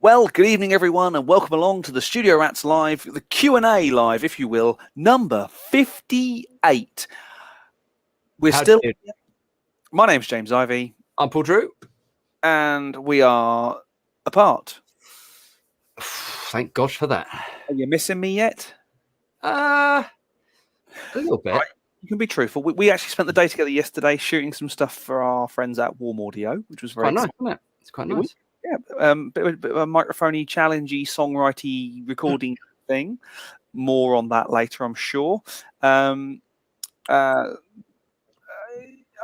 Well, good evening, everyone, and welcome along to the Studio Rats Live, the Q&A Live, if you will, number 58. We're still... My name's James Ivy. I'm Paul Drew. And we are apart. Thank God for that. Are you missing me yet? A little bit. Right. You can be truthful. We actually spent the day together yesterday shooting some stuff for our friends at Warm Audio, which was very nice, wasn't it? It's quite nice. Yeah, bit of a microphone-y, challengey, songwriting, recording thing. More on that later, I'm sure. Other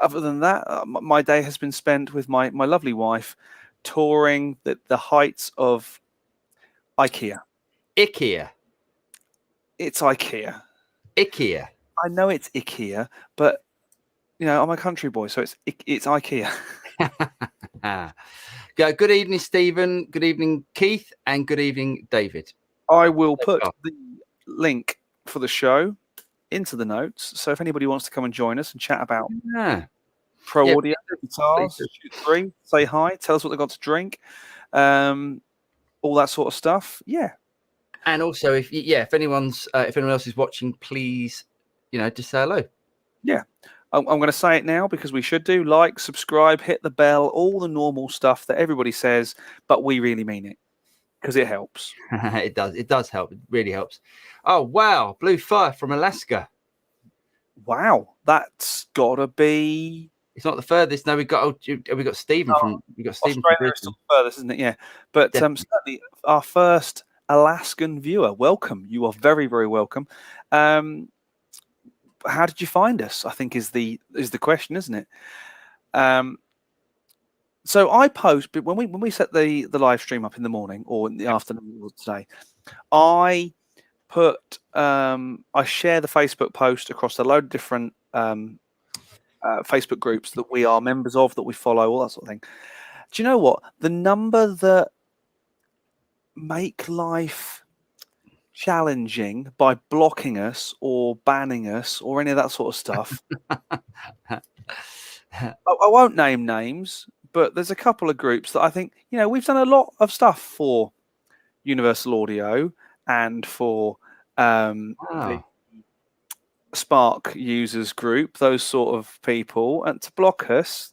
than that, my day has been spent with my lovely wife touring the heights of IKEA. IKEA. It's IKEA. IKEA. I know it's IKEA, but you know I'm a country boy, so it's IKEA. Good evening, Stephen. Good evening, Keith, and good evening, David. I will put the link for the show into the notes, so if anybody wants to come and join us and chat about pro audio, guitars, shoot three, say hi, tell us what they've got to drink, all that sort of stuff. Yeah. And also, if anyone else is watching, please, just say hello. Yeah. I'm going to say it now because we should do. Like, subscribe, hit the bell, all the normal stuff that everybody says, but we really mean it because it helps. It does. It does help. It really helps. Oh, wow. Blue Fire from Alaska. Wow. That's got to be... It's not the furthest. No, we got Stephen from... We got Stephen Australia is the furthest, isn't it? Yeah. But certainly our first Alaskan viewer. Welcome. You are very, very welcome. How did you find us? I think is the question, isn't it? So I post, but when we set the live stream up in the morning or in the afternoon or today, I put I share the Facebook post across a load of different Facebook groups that we are members of, that we follow, all that sort of thing. Do you know what? The number that make life challenging by blocking us or banning us or any of that sort of stuff. I won't name names, but there's a couple of groups that I think, we've done a lot of stuff for Universal Audio and for the Spark users group, those sort of people, and to block us.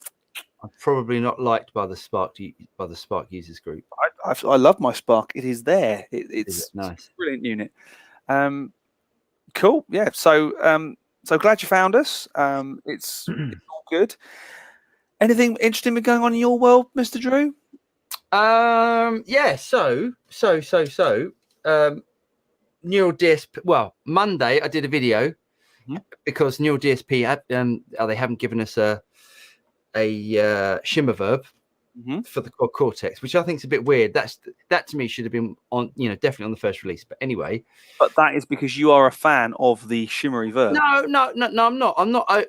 I'm probably not liked by the Spark users group. I love my Spark. It is there. It's nice. It's a brilliant unit. Cool. Yeah. So glad you found us. It's all good. Anything interesting been going on in your world, Mr. Drew? Yeah. So. Neural DSP. Well, Monday I did a video because Neural DSP they haven't given us a shimmer verb for the Cortex, which I think is a bit weird. That to me should have been on, definitely on the first release. But anyway, but that is because you are a fan of the shimmery verb. No, I'm not.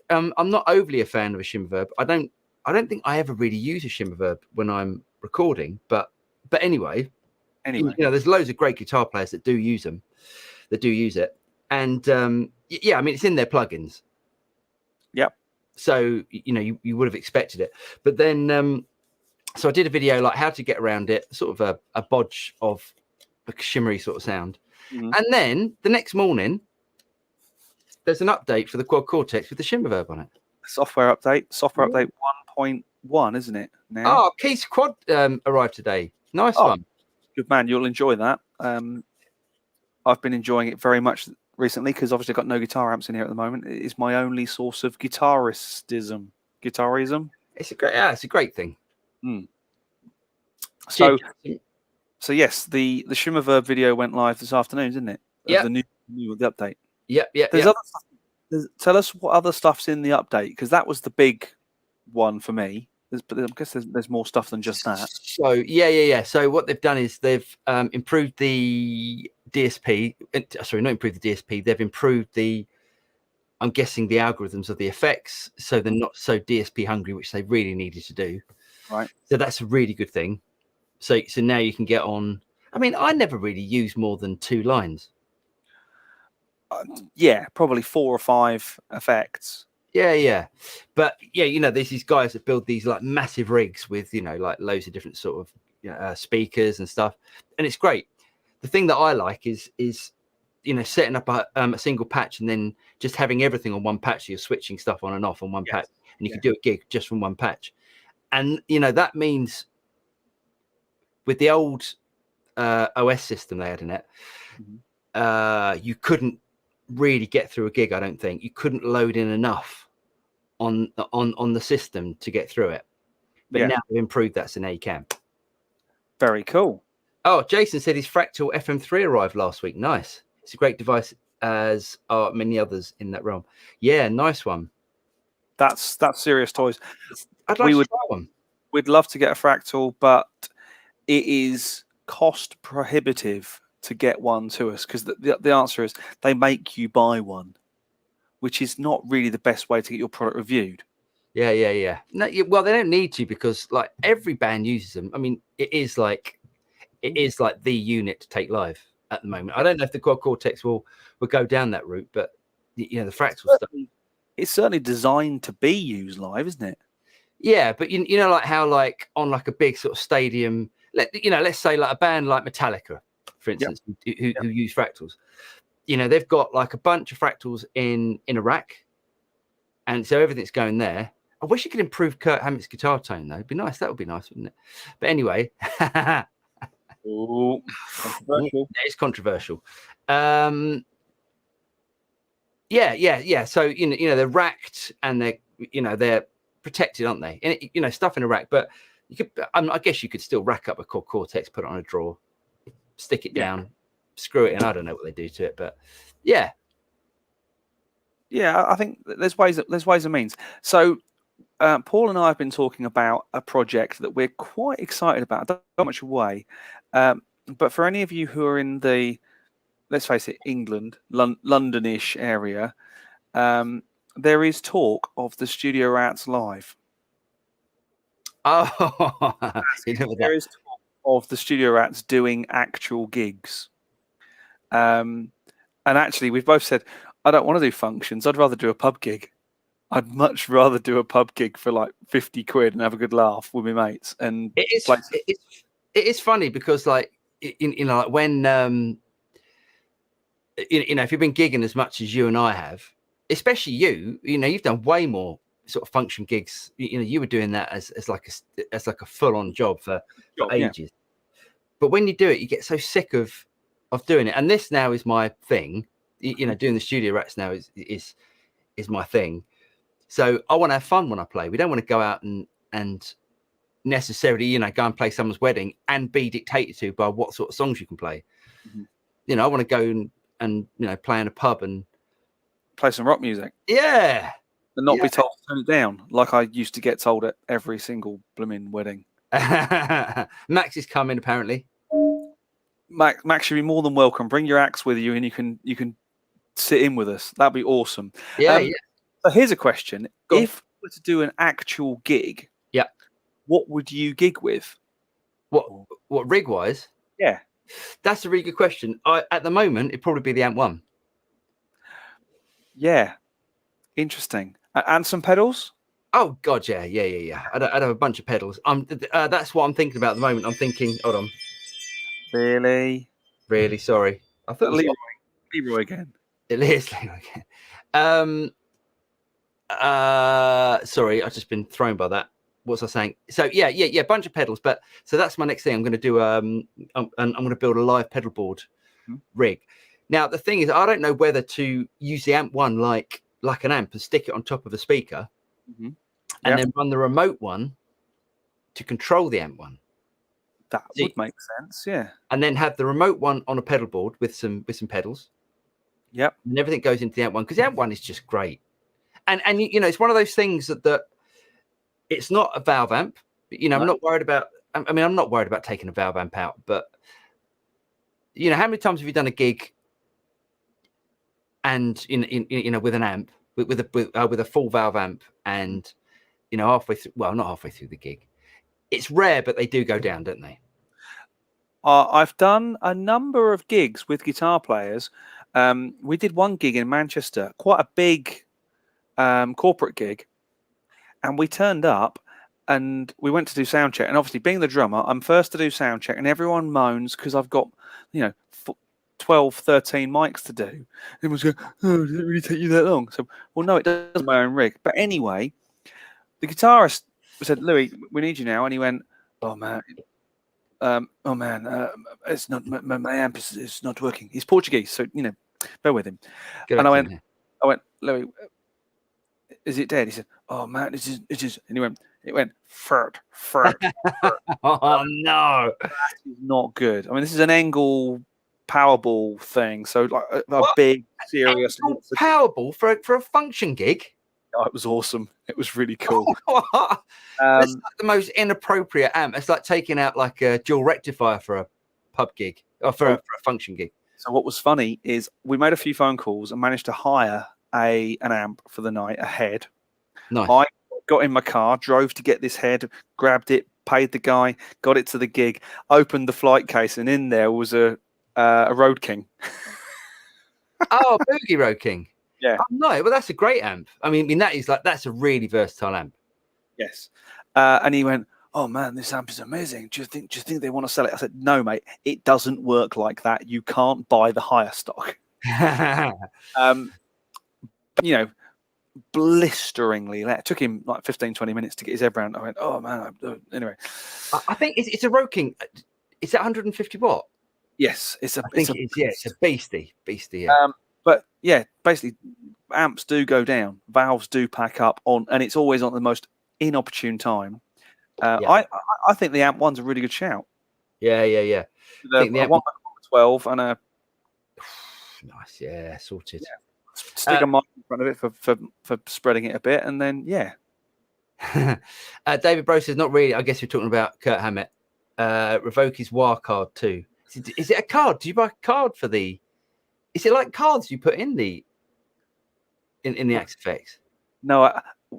I'm not overly a fan of a shimmer verb. I don't think I ever really use a shimmer verb when I'm recording. But anyway, there's loads of great guitar players that do use them, that do use it, and I mean it's in their plugins. Yep. So, you would have expected it. But then, so I did a video like how to get around it, sort of a bodge of a shimmery sort of sound. And then the next morning, there's an update for the Quad Cortex with the shimmer verb on it. Software update 1.1, isn't it? Now. Oh, Keith's Quad arrived today. Nice one. Good man. You'll enjoy that. I've been enjoying it very much recently because obviously I've got no guitar amps in here at the moment. It is my only source of guitarism. It's a great thing. So yes, the shimmer verb video went live this afternoon, didn't it? Yeah. The update. Yeah. There's other stuff. Tell us what other stuff's in the update, because that was the big one for me. But I guess there's more stuff than just that. So yeah. So what they've done is they've improved the DSP. Sorry, not improved the DSP. They've improved I'm guessing the algorithms of the effects, so they're not so DSP hungry, which they really needed to do. Right. So that's a really good thing. So now you can get on. I mean, I never really use more than 2 lines. Yeah, probably 4 or 5 effects. Yeah. But yeah, there's these guys that build these like massive rigs with, like loads of different sort of speakers and stuff, and it's great. The thing that I like is setting up a single patch and then just having everything on one patch. So you're switching stuff on and off on one patch, and you can do a gig just from one patch. And that means with the old OS system they had in it, you couldn't really get through a gig. I don't think you couldn't load in enough on the system to get through it. But now they've improved that, so now you can. Very cool. Oh, Jason said his Fractal FM3 arrived last week. Nice. It's a great device, as are many others in that realm. Yeah, nice one. That's serious toys. I'd like to try one. We'd love to get a Fractal, but it is cost prohibitive to get one to us, because the answer is they make you buy one, which is not really the best way to get your product reviewed. Yeah. No, well, they don't need to, because like every band uses them. I mean, it is like the unit to take live at the moment. I don't know if the Cortex will go down that route, but the Fractal stuff. It's certainly designed to be used live, isn't it? Yeah, but you know, like how like on like a big sort of stadium, let's say like a band like Metallica, for instance, who use Fractals. They've got like a bunch of Fractals in a rack, and so everything's going there. I wish you could improve Kurt Hammett's guitar tone, though. It'd be nice. That would be nice, wouldn't it? But anyway, controversial. It's controversial. Yeah. So they're racked and they're protected, aren't they? And stuff in a rack. But you could, I guess, you could still rack up a Cortex, put it on a drawer, stick it down, screw it in. I don't know what they do to it, but yeah. I think there's ways and means. So Paul and I have been talking about a project that we're quite excited about. I don't know much away, but for any of you who are in the, let's face it, England, Londonish area, there is talk of the Studio Rats live. Oh, there is talk of the Studio Rats doing actual gigs. And actually, we've both said, I don't want to do functions. I'd rather do a pub gig. I'd much rather do a pub gig for like 50 quid and have a good laugh with my mates. And it is funny because like, like when, if you've been gigging as much as you and I have, especially you've done way more sort of function gigs. You were doing that as like a full on job for ages. But when you do it, you get so sick of doing it. And this now is my thing. Doing the Studio Rats now is my thing. So I want to have fun when I play. We don't want to go out and necessarily, go and play someone's wedding and be dictated to by what sort of songs you can play. I want to go and play in a pub and play some rock music. Yeah. And not be told to turn it down like I used to get told at every single blooming wedding. Max is coming, apparently. Max should be more than welcome. Bring your axe with you and you can sit in with us. That'd be awesome. Yeah. So here's a question. If we were to do an actual gig, what would you gig with? What rig wise? Yeah. That's a really good question. At the moment, it'd probably be the Amp 1. Yeah. Interesting. And some pedals? Oh God, yeah. I'd have a bunch of pedals. That's what I'm thinking about at the moment. I'm thinking, hold on. Really? Sorry. I thought Leroy again. It is Leroy again. Sorry, I've just been thrown by that. What was I saying? So yeah, bunch of pedals. But so that's my next thing. I'm going to do. I'm going to build a live pedal board rig. Now the thing is, I don't know whether to use the Amp 1 like an amp and stick it on top of a speaker, and then run the remote one to control the Amp 1. That would make sense, yeah. And then have the remote one on a pedal board with some pedals. Yep. And everything goes into the Amp 1 because the Amp 1 is just great. And it's one of those things that it's not a valve amp. But, I'm not worried about. I mean, I'm not worried about taking a valve amp out. But how many times have you done a gig and with an amp with a full valve amp and not halfway through the gig? It's rare, but they do go down, don't they? I've done a number of gigs with guitar players. We did one gig in Manchester, quite a big corporate gig, and we turned up and we went to do sound check. And obviously, being the drummer, I'm first to do sound check, and everyone moans because I've got, 12, 13 mics to do. Everyone's going, "Oh, did it really take you that long?" So, well, no, it doesn't. My own rig. But anyway, the guitarist said, "Louis, we need you now," and he went, "Oh man, it's not my amp is not working." He's Portuguese, so bear with him. Good And accent, I went, "Louis, is it dead?" He said, "Oh man, it is," and it went furt. Oh no, That is not good. I mean, this is an Engel Powerball thing, so like a big, serious Powerball for a function gig. Oh, it was awesome. It was really cool. It's like the most inappropriate amp. It's like taking out like a dual rectifier for a pub gig or for a function gig. So what was funny is we made a few phone calls and managed to hire an amp for the night ahead. Nice. I got in my car, drove to get this head, grabbed it, paid the guy, got it to the gig, opened the flight case, and in there was a Road King. Oh, Boogie Road King. Yeah. Oh, no, well, that's a great amp. I mean, that's a really versatile amp. Yes. And he went, "Oh man, this amp is amazing. Do you think they want to sell it?" I said, "No, mate, it doesn't work like that. You can't buy the hire stock." Blisteringly. It took him like 15, 20 minutes to get his head around. I went, "Oh man." Anyway, I think it's a Road King. Is that 150 watt? Yes, it's a beastie. Yeah. But yeah, basically, amps do go down, valves do pack up and it's always on the most inopportune time. I think the amp one's a really good shout. Yeah. I think the amp 12 and a nice, yeah, sorted. Yeah. Stick a mic in front of it for spreading it a bit, and then David Bro says, not really. I guess you're talking about Kurt Hammett. Revoke his WAR card too. Is it a card? Do you buy a card for the? Is it like cards you put in the Axe Effects? No,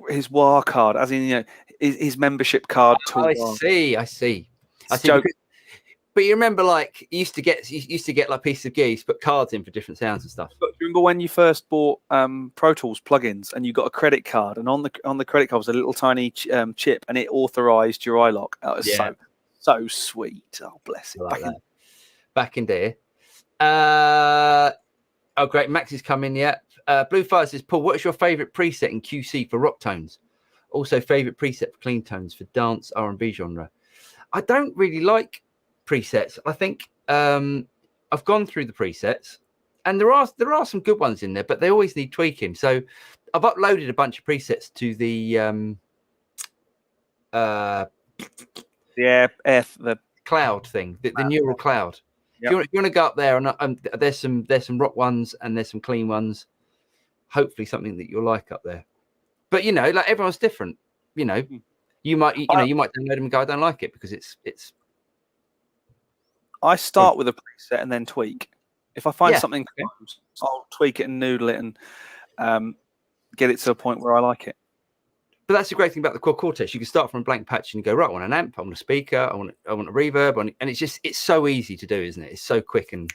his WAR card, as in his membership card. I see. But you remember, like, you used to get like pieces of geese, put cards in for different sounds and stuff. But do you remember when you first bought Pro Tools plugins and you got a credit card, and on the credit card was a little tiny chip, and it authorized your iLock? That was so sweet. Oh, bless it. Back in there. Oh, great. Max is coming. Yeah. Blue Fire says, Paul, what is your favorite preset in QC for rock tones? Also, favorite preset for clean tones for dance R&B genre. I don't really like presets. I think I've gone through the presets, and there are some good ones in there, but they always need tweaking. So I've uploaded a bunch of presets to the cloud thing, the neural cloud. Yep. If you want to go up there, and there's some rock ones and there's some clean ones. Hopefully something that you'll like up there. But like everyone's different. You might download them and go, I don't like it because it's. I start with a preset and then tweak. If I find something close, I'll tweak it and noodle it and get it to a point where I like it. But that's the great thing about the Cortex. You can start from a blank patch and you go, right, I want an amp, I want a speaker, I want a reverb, and it's so easy to do, isn't it? It's so quick and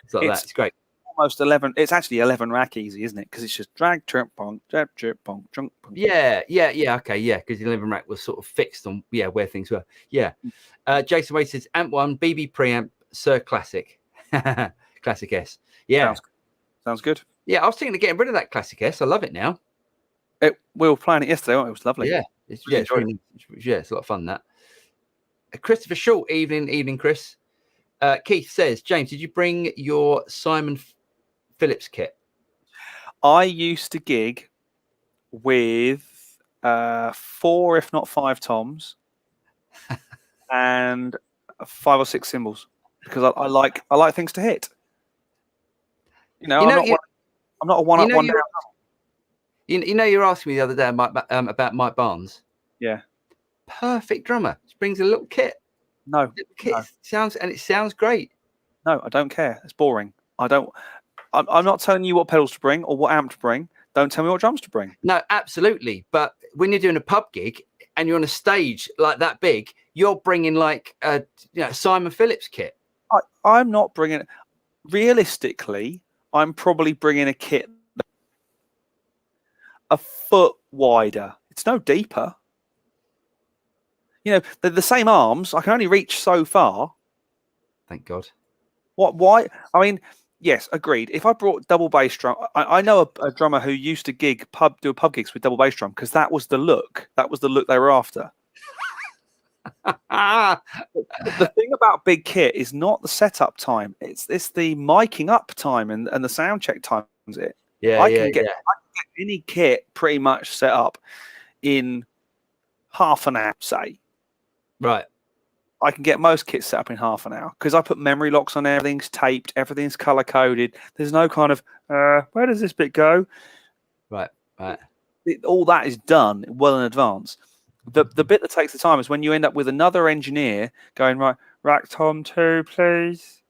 it's like that. It's great. Almost 11. It's actually 11 rack easy, isn't it? Because it's just drag, trip, pong, drag, trip, pong, chunk. Yeah. Okay, yeah. Because the 11 rack was sort of fixed on where things were. Yeah. Jason Wade says amp 1 BB preamp Sir Classic, Classic S. Yeah, sounds good. Yeah, I was thinking of getting rid of that Classic S. I love it now. We were playing it yesterday. It was lovely. Yeah, it's really, it's a lot of fun. That Christopher Short, evening, Chris. Keith says, James, did you bring your Simon Phillips kit? I used to gig with 4, if not 5 toms, and 5 or 6 cymbals because I like things to hit. I'm not a one-up, one-down. You're asking me the other day about Mike Barnes. Yeah. Perfect drummer. Just brings a little kit. No. Sounds great. No, I don't care. It's boring. I'm not telling you what pedals to bring or what amp to bring. Don't tell me what drums to bring. No, absolutely. But when you're doing a pub gig and you're on a stage like that big, you're bringing like a Simon Phillips kit. I'm not bringing. Realistically, I'm probably bringing a kit a foot wider. It's no deeper. You know, they're the same arms. I can only reach so far. Thank God. What? Why? I mean, yes, agreed. If I brought double bass drum, I know a drummer who used to do pub gigs with double bass drum because that was the look. That was the look they were after. The thing about big kit is not the setup time; it's the miking up time and the sound check times. I can get any kit pretty much set up in half an hour, say. Right. I can get most kits set up in half an hour because I put memory locks on everything's taped, everything's color coded. There's no kind of where does this bit go? Right. All that is done well in advance. The bit that takes the time is when you end up with another engineer going, right, rack tom 2, please.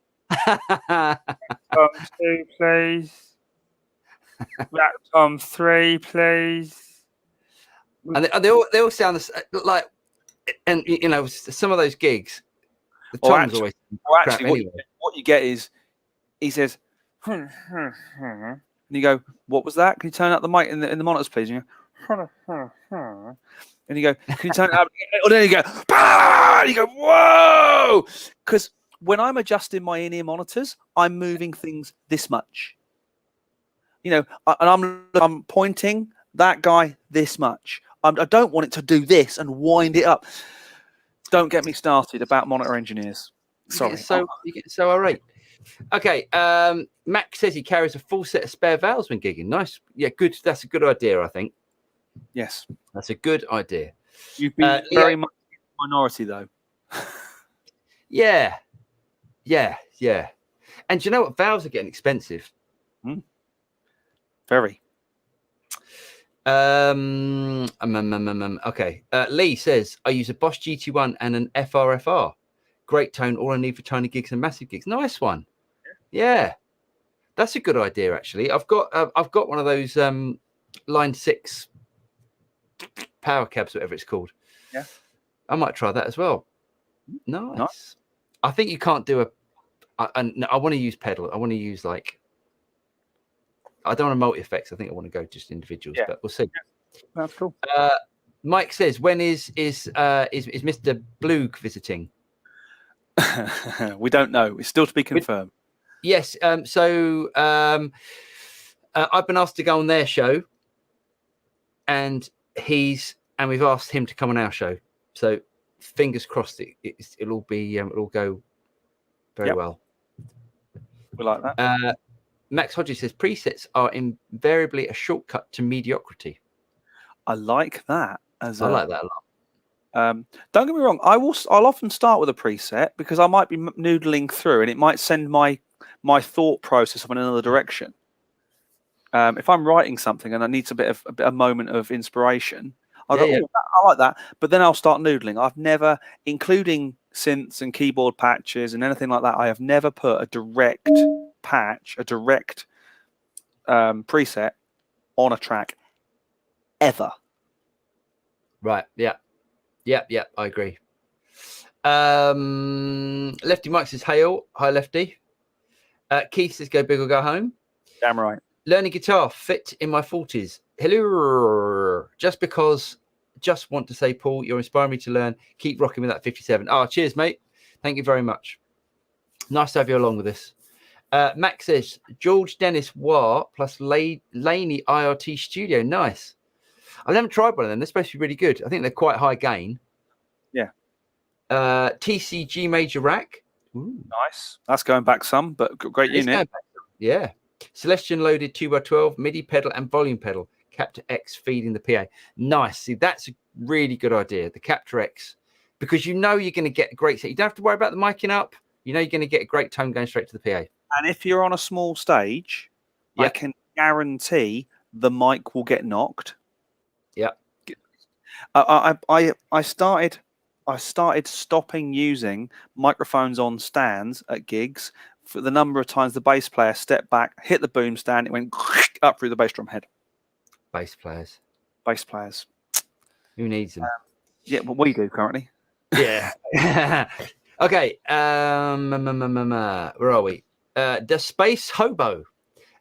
Tom 2, please. Rack tom 3, please. And they all sound like, and you know, some of those gigs, the toms always crap anyway. What you get is he says, and you go, what was that? Can you turn up the mic in the monitors, please? And you go, and you go, can you turn it up? Or then you go, bah! And you go, whoa! Because when I'm adjusting my in-ear monitors, I'm moving things this much. You know, and I'm pointing that guy this much. I don't want it to do this and wind it up. Don't get me started about monitor engineers. Sorry. You get so irate. Okay. Mac says he carries a full set of spare valves when gigging. Nice. Yeah, good. That's a good idea, I think. Yes. That's a good idea. You've been very much in the minority, though. Yeah. And do you know what? Valves are getting expensive. Very. Okay. Lee says, I use a Bosch GT1 and an FRFR. Great tone, all I need for tiny gigs and massive gigs. Nice one. Yeah. That's a good idea, actually. I've got one of those Line 6 power cabs, whatever it's called. Yeah. I might try that as well. Nice. I think you can't do I want to use pedal. I want to use I don't want to multi-effects. I think I want to go just individuals, but we'll see. Yeah. That's cool. Mike says, when is Mr. Blug visiting? We don't know. It's still to be confirmed. Yes. So I've been asked to go on their show, and we've asked him to come on our show. So fingers crossed, it'll go very well. We like that. Max Hodges says presets are invariably a shortcut to mediocrity. I like that. I like that a lot. Don't get me wrong. I'll often start with a preset because I might be noodling through, and it might send my thought process in another direction. If I'm writing something and I need a moment of inspiration, I'll go, I like that. But then I'll start noodling. I've never, including synths and keyboard patches and anything like that, I have never put a direct patch, a direct preset on a track ever. Right. Yeah. I agree. Lefty Mike says, "Hey all, hi Lefty." Keith says, "Go big or go home." Damn right. Learning guitar, fit in my 40s. Hello. Just want to say, Paul, you're inspiring me to learn. Keep rocking with that 57. Oh, cheers, mate. Thank you very much. Nice to have you along with this. Max says, George Dennis Wah plus Laney IRT Studio. Nice. I haven't tried one of them. They're supposed to be really good. I think they're quite high gain. Yeah. TCG Major Rack. Ooh. Nice. That's going back some, but great unit. Yeah. Celestion loaded 2x12, MIDI pedal and volume pedal. Capture X feeding the PA. Nice. See, that's a really good idea. The Capture X. Because you know you're going to get a great set. You don't have to worry about the miking up. You know you're going to get a great tone going straight to the PA. And if you're on a small stage, I can guarantee the mic will get knocked. Yeah. I started stopping using microphones on stands at gigs for the number of times the bass player stepped back, hit the boom stand, it went up through the bass drum head. Bass players. Who needs them? Yeah, well, we do currently. Yeah. Okay. Where are we? The Space Hobo.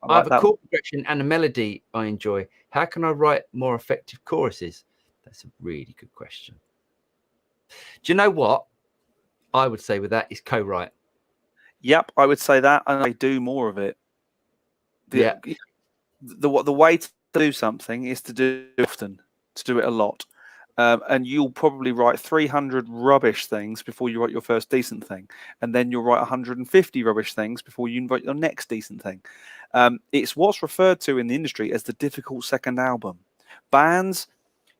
I have a chord progression and a melody I enjoy. How can I write more effective choruses? That's a really good question. Do you know what I would say with that is co-write? Yep, I would say that, and I do more of it. Yeah. The way to do something is to do it often, to do it a lot. And you'll probably write 300 rubbish things before you write your first decent thing. And then you'll write 150 rubbish things before you write your next decent thing. It's what's referred to in the industry as the difficult second album. Bands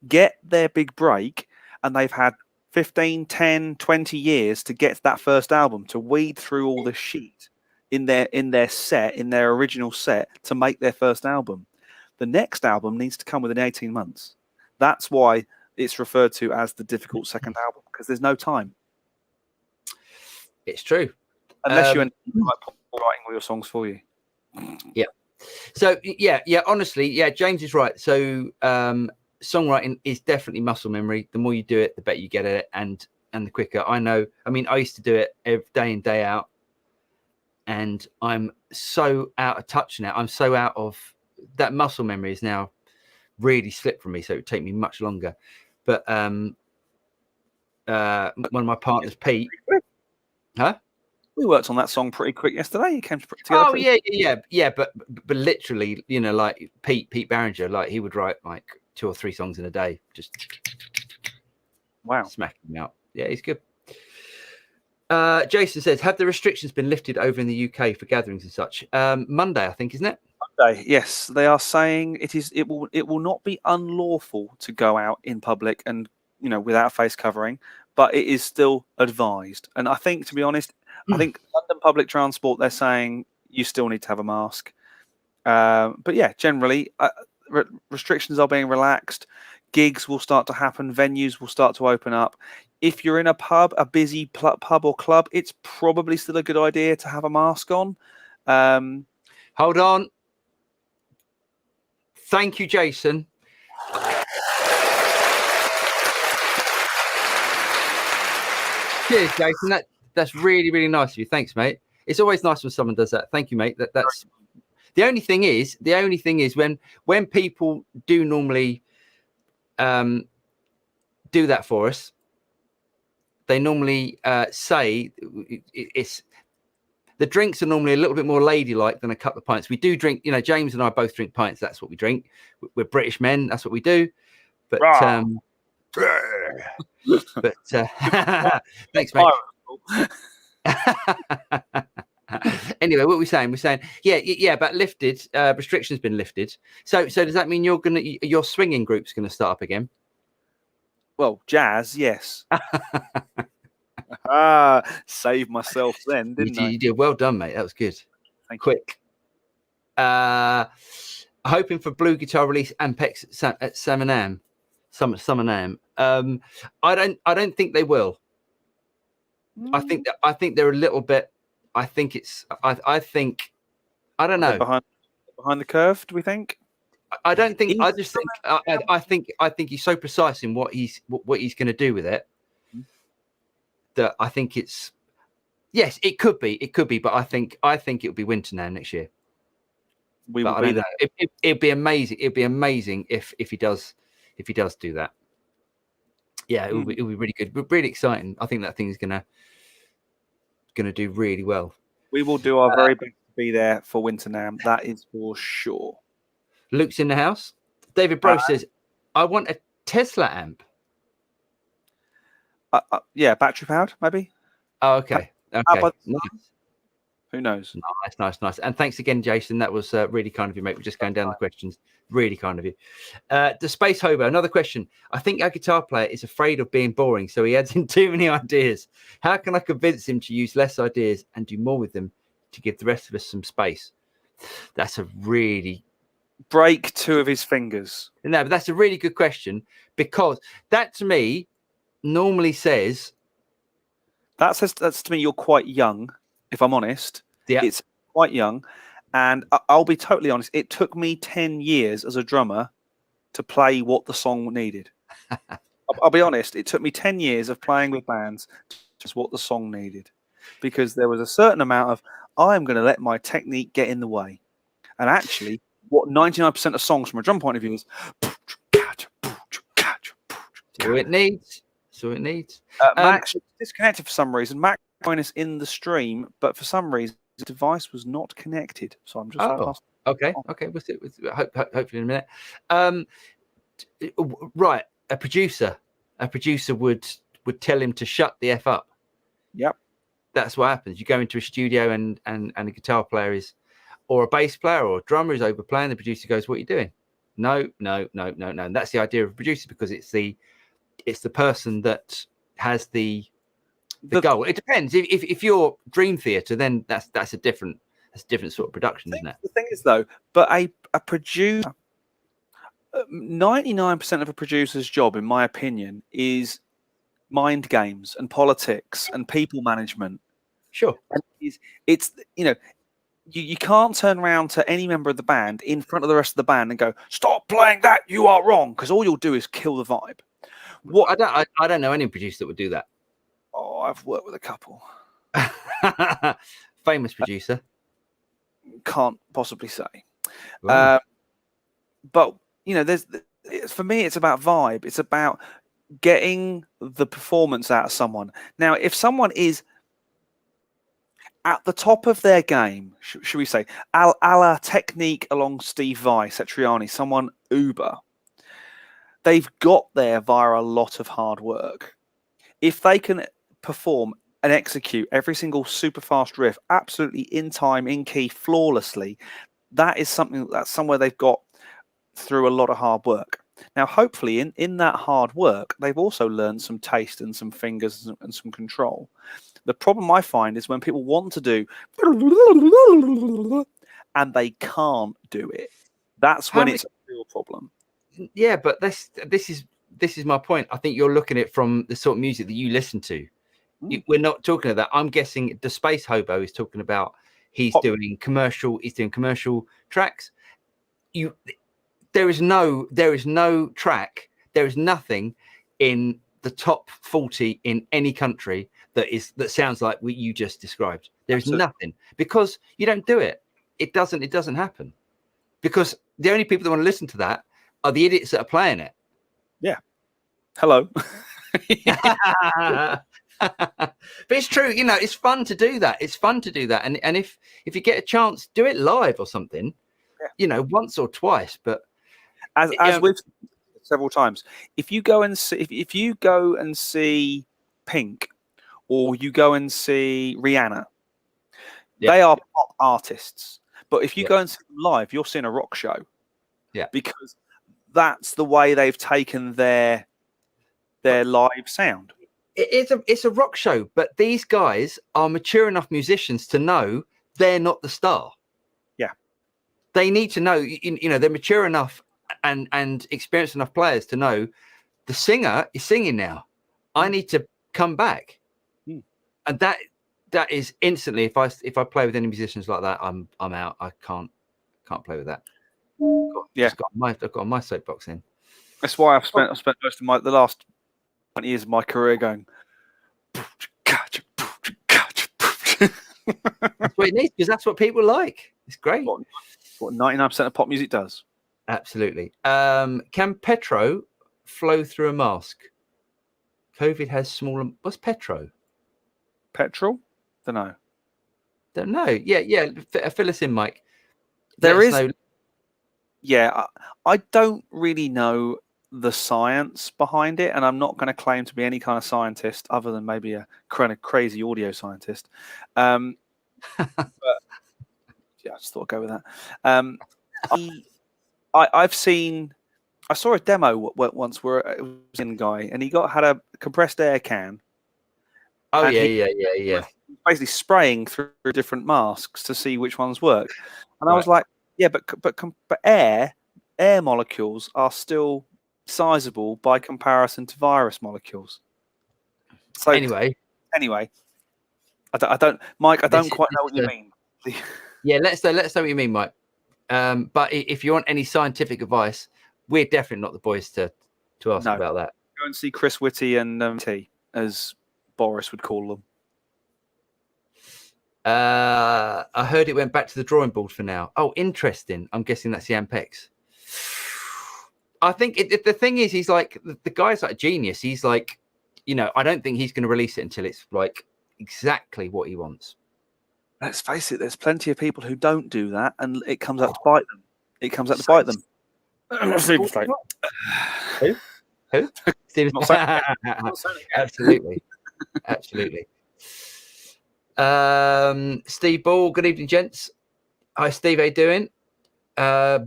get their big break and they've had 15, 10, 20 years to get to that first album, to weed through all the shit in their original set to make their first album. The next album needs to come within 18 months. That's why it's referred to as the difficult second album, because there's no time. It's true. Unless you end up writing all your songs for you. Yeah. So yeah, honestly, yeah, James is right. So songwriting is definitely muscle memory. The more you do it, the better you get at it, and the quicker. I know. I mean, I used to do it every day in, day out, and I'm so out of touch now. I'm so out of that muscle memory is now really slipped from me. So it would take me much longer. But one of my partners, Pete, huh? We worked on that song pretty quick yesterday. It came together. Oh yeah. But literally, you know, like Pete Barringer, like he would write like 2 or 3 songs in a day, just smacking me out. Yeah, he's good. Jason says, have the restrictions been lifted over in the UK for gatherings and such? Monday, I think, isn't it? Monday, yes. They are saying it will not be unlawful to go out in public and, you know, without face covering, but it is still advised. And I think, to be honest, I think London public transport, they're saying you still need to have a mask. But yeah, generally, restrictions are being relaxed. Gigs will start to happen. Venues will start to open up. If you're in a pub, a busy pub or club, it's probably still a good idea to have a mask on. Hold on. Thank you, Jason. Cheers, Jason. That's really, really nice of you. Thanks, mate. It's always nice when someone does that. Thank you, mate. That's the only thing is when people do normally do that for us, they normally say it's the drinks are normally a little bit more ladylike than a couple of pints. We do drink, you know, James and I both drink pints. That's what we drink. We're British men. That's what we do. But thanks, mate. Anyway, what we're saying, yeah, but lifted, restrictions been lifted. So does that mean your swinging group's gonna start up again? Well, jazz, yes. Saved myself then, didn't I? You did well done, mate. That was good. Quick. Hoping for blue guitar release Ampex at Summer NAMM. I don't think they will. I think they're a little bit. I think I don't know. Behind the curve, do we think? I don't think. I just think. I think he's so precise in what he's going to do with it that I think it's. Yes, it could be, but I think it'll be winter now next year. We will be there. It'd be amazing. It'd be amazing if he does do that. Yeah, it'll be really good. But really exciting. I think that thing is gonna do really well. We will do our very best to be there for Winter NAMM. That is for sure. Luke's in the house. David Bro says, "I want a Tesla amp." Yeah, battery powered, maybe. Oh, okay. Okay. Nice. Who knows? Nice. And thanks again, Jason. That was really kind of you, mate. We're just going down the questions. Really kind of you. The Space Hobo, another question. I think our guitar player is afraid of being boring, so he adds in too many ideas. How can I convince him to use less ideas and do more with them to give the rest of us some space? That's a really... Break 2 of his fingers. No, but that's a really good question, because that to me normally says... That's to me you're quite young, if I'm honest. Yeah. It's quite young. And I'll be totally honest, it took me 10 years as a drummer to play what the song needed. I'll be honest, it took me 10 years of playing with bands just what the song needed. Because there was a certain amount of, I'm going to let my technique get in the way. And actually, what 99% of songs from a drum point of view is... So it needs That's all it needs. Max disconnected for some reason. Max joined us in the stream, but for some reason the device was not connected. So I'm just okay. We'll see. Hopefully in a minute. Right, a producer would tell him to shut the F up. Yep. That's what happens. You go into a studio and a guitar player is, or a bass player or a drummer is overplaying. The producer goes, "What are you doing?" No. And that's the idea of a producer, because it's the person that has the goal. It depends. If you're Dream Theater, then that's a different sort of production, isn't it? The thing is, though, but a producer, 99% of a producer's job, in my opinion, is mind games and politics and people management. Sure. And it's you can't turn around to any member of the band in front of the rest of the band and go, "Stop playing that, you are wrong," because all you'll do is kill the vibe. I don't know any producer that would do that. Oh, I've worked with a couple. Famous producer. Can't possibly say. Wow. But for me, it's about vibe. It's about getting the performance out of someone. Now, if someone is at the top of their game, should we say, a la Technique along Steve Vai, Satriani, someone uber, they've got there via a lot of hard work. If they can perform and execute every single super fast riff absolutely in time, in key, flawlessly, that's somewhere they've got through a lot of hard work. Now, hopefully in that hard work, they've also learned some taste and some fingers and some control. The problem I find is when people want to do and they can't do it. That's when it's a real problem. Yeah, but this is my point. I think you're looking at it from the sort of music that you listen to. We're not talking about that. I'm guessing the Space Hobo is talking about he's doing commercial tracks. There is no track, there is nothing in the top 40 in any country that sounds like what you just described. There's nothing, because you don't do it. It doesn't happen, because the only people that want to listen to that are the idiots that are playing it. Yeah. Hello. But it's true, it's fun to do that. And if you get a chance, do it live or something, once or twice. But as we've said several times, if you go and see Pink, or you go and see Rihanna, they are pop artists. But if you go and see them live, you're seeing a rock show. Yeah, because that's the way they've taken their live sound. It's a rock show, but these guys are mature enough musicians to know they're not the star. Yeah, they need to know. They're mature enough and experienced enough players to know the singer is singing now. I need to come back, and that is instantly. If I play with any musicians like that, I'm out. I can't play with that. I've got my soapbox in. That's why I've spent most of the last 20 years of my career going. That's what it needs, because that's what people like. It's great. What 99% of pop music does. Absolutely. Can Petro flow through a mask? COVID has smaller. What's Petro? Petrol? Don't know. Yeah. Fill us in, Mike. Yeah, I don't really know the science behind it, and I'm not going to claim to be any kind of scientist other than maybe a kind of crazy audio scientist. But yeah, I just thought I'd go with that. I saw a demo once where it was a guy, and he had a compressed air can. Oh yeah. Basically spraying through different masks to see which ones work, and I was like, yeah, but air molecules are still sizable by comparison to virus molecules. So anyway, I don't, Mike. I don't quite know what you mean. Yeah, let's know what you mean, Mike. But if you want any scientific advice, we're definitely not the boys to ask about that. Go and see Chris Whitty and T, as Boris would call them. I heard it went back to the drawing board for now. Oh, interesting. I'm guessing that's the Ampex. I think the thing is, he's like, the guy's like a genius. He's like, I don't think he's going to release it until it's like exactly what he wants. Let's face it, there's plenty of people who don't do that, and it comes out to bite them. It comes out to bite them. Stephen Slate. Who? Stephen. Absolutely. Absolutely. Steve Ball, good evening, gents. Hi, Steve, how you doing?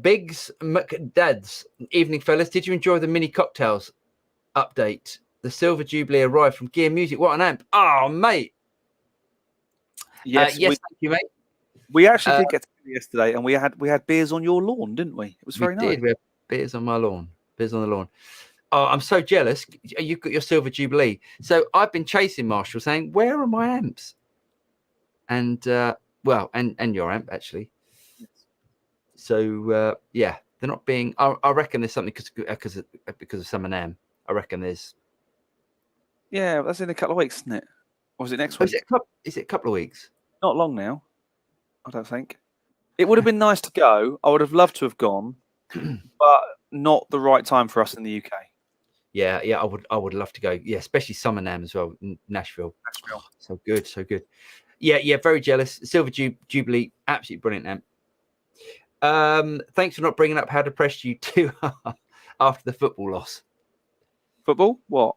Biggs McDads, evening, fellas. Did you enjoy the mini cocktails update? The Silver Jubilee arrived from Gear Music. What an amp. Oh, mate. Yes, thank you, mate. We actually did get together yesterday, and we had beers on your lawn, didn't we? It was very nice. We had beers on my lawn. Beers on the lawn. Oh, I'm so jealous. You've got your Silver Jubilee. So I've been chasing Marshall, saying, "Where are my amps?" And and your amp actually. So yeah, they're not being. I reckon there's something because of some Am. I reckon there's. Yeah, that's in a couple of weeks, isn't it? Or is it next week? Is it a couple of weeks? Not long now, I don't think. It would have been nice to go. I would have loved to have gone, but not the right time for us in the UK. Yeah, I would love to go. Yeah, especially Summer Nam as well, Nashville. So good. Yeah, very jealous. Silver Jubilee, absolutely brilliant amp. Thanks for not bringing up how depressed you two are after the football loss. Football? What?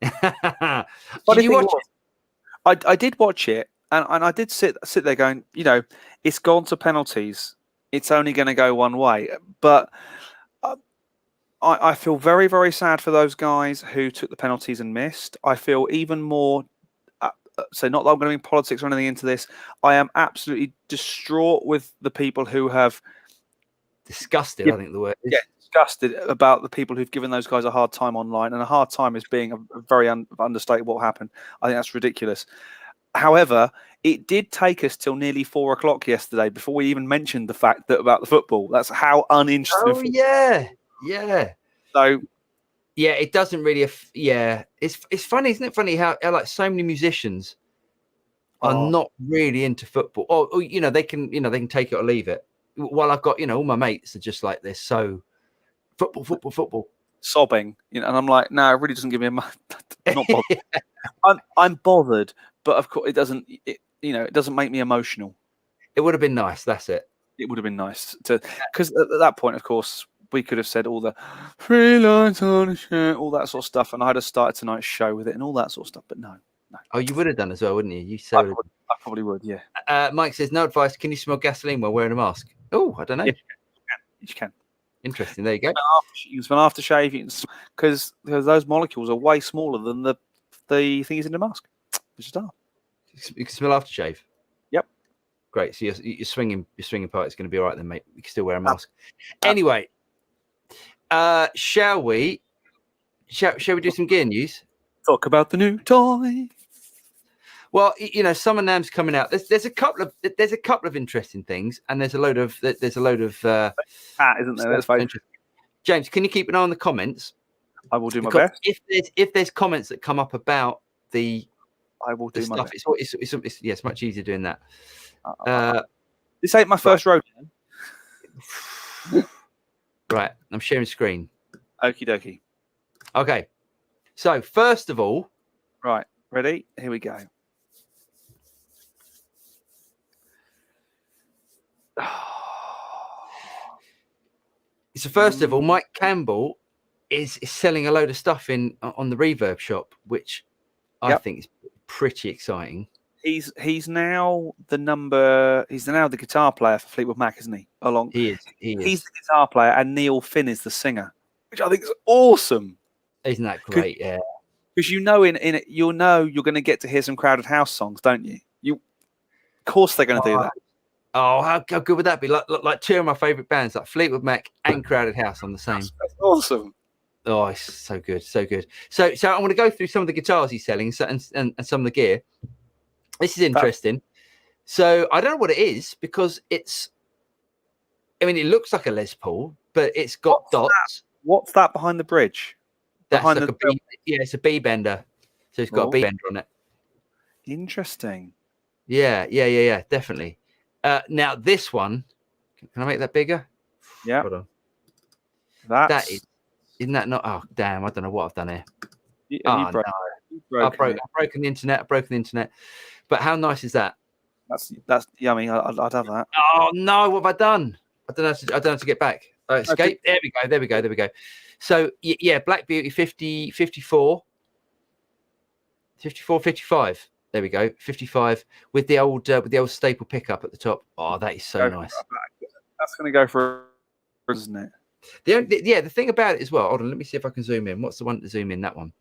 Did you watch it? I did watch it, and I did sit there going, it's gone to penalties. It's only going to go one way. But I feel very, very sad for those guys who took the penalties and missed. I feel even more. So not that I'm going to bring politics or anything into this. I am absolutely distraught with the people who have disgusted. I think the word is. Yeah, disgusted about the people who've given those guys a hard time online, and a hard time is being a very understated what happened. I think that's ridiculous. However, it did take us till nearly 4 o'clock yesterday before we even mentioned the fact that about the football. That's how uninteresting. Oh yeah. So. Yeah, it doesn't really. It's funny, isn't it? Funny how like so many musicians are not really into football. Or they can take it or leave it. While I've got all my mates are just like they're so football, sobbing. And I'm like, no, it really doesn't give me not bothered. I'm bothered, but of course it doesn't. It doesn't make me emotional. It would have been nice. That's it. It would have been nice because at that point, of course. We could have said all the free lines on a shirt, all that sort of stuff, and I'd have started tonight's show with it and all that sort of stuff. But no. Oh, you would have done as well, wouldn't you? I probably would. Yeah. Mike says, no advice. Can you smell gasoline while wearing a mask? Oh, I don't know. Yeah, you can. Interesting. There you go. You can smell aftershave because those molecules are way smaller than the things in the mask. Which is dark. You can smell aftershave. Yep. Great. So your swinging part is going to be all right then, mate. You can still wear a mask. Anyway. Shall we do some gear news? Talk about the new toy. Well, Summer Nam's coming out. There's a couple of interesting things, and there's a load of isn't there? That's fine. James, can you keep an eye on the comments? I will do my best. If there's comments that come up about I will do my best. It's much easier doing that. This ain't my first rodeo. Right, I'm sharing screen. Okie dokie. Okay, so first of all, right, ready? Here we go. So first of all, Mike Campbell is selling a load of stuff on the Reverb shop, which I think is pretty exciting. He's now the guitar player for Fleetwood Mac, isn't he? He is. He's the guitar player, and Neil Finn is the singer, which I think is awesome. Isn't that great? Yeah. Because you're going to get to hear some Crowded House songs, don't you? Of course they're going to do that. Oh, how good would that be? Like two of my favorite bands, like Fleetwood Mac and Crowded House on the same. That's awesome. Oh, it's so good, so good. So I'm going to go through some of the guitars he's selling and some of the gear. This is interesting. So I don't know what it is because it looks like a Les Paul, but it's got dots. What's that behind the bridge? That's like it's a B bender. So it's got a B bender on it. Interesting. Yeah, definitely. Now this one, can I make that bigger? Yeah. Hold on. Isn't that not? Oh, damn! I don't know what I've done here. I've broken the internet. But how nice is that? That's yummy. I'd have that. Oh no, what have I done? I don't know how to get back. Escape. Okay. There we go. So yeah, Black Beauty 50, 54, 54, 55. There we go. 55 with the old staple pickup at the top. Oh, that is so nice. That's going to go for, isn't it? The thing about it as well. Hold on, let me see if I can zoom in. What's the one to zoom in? That one.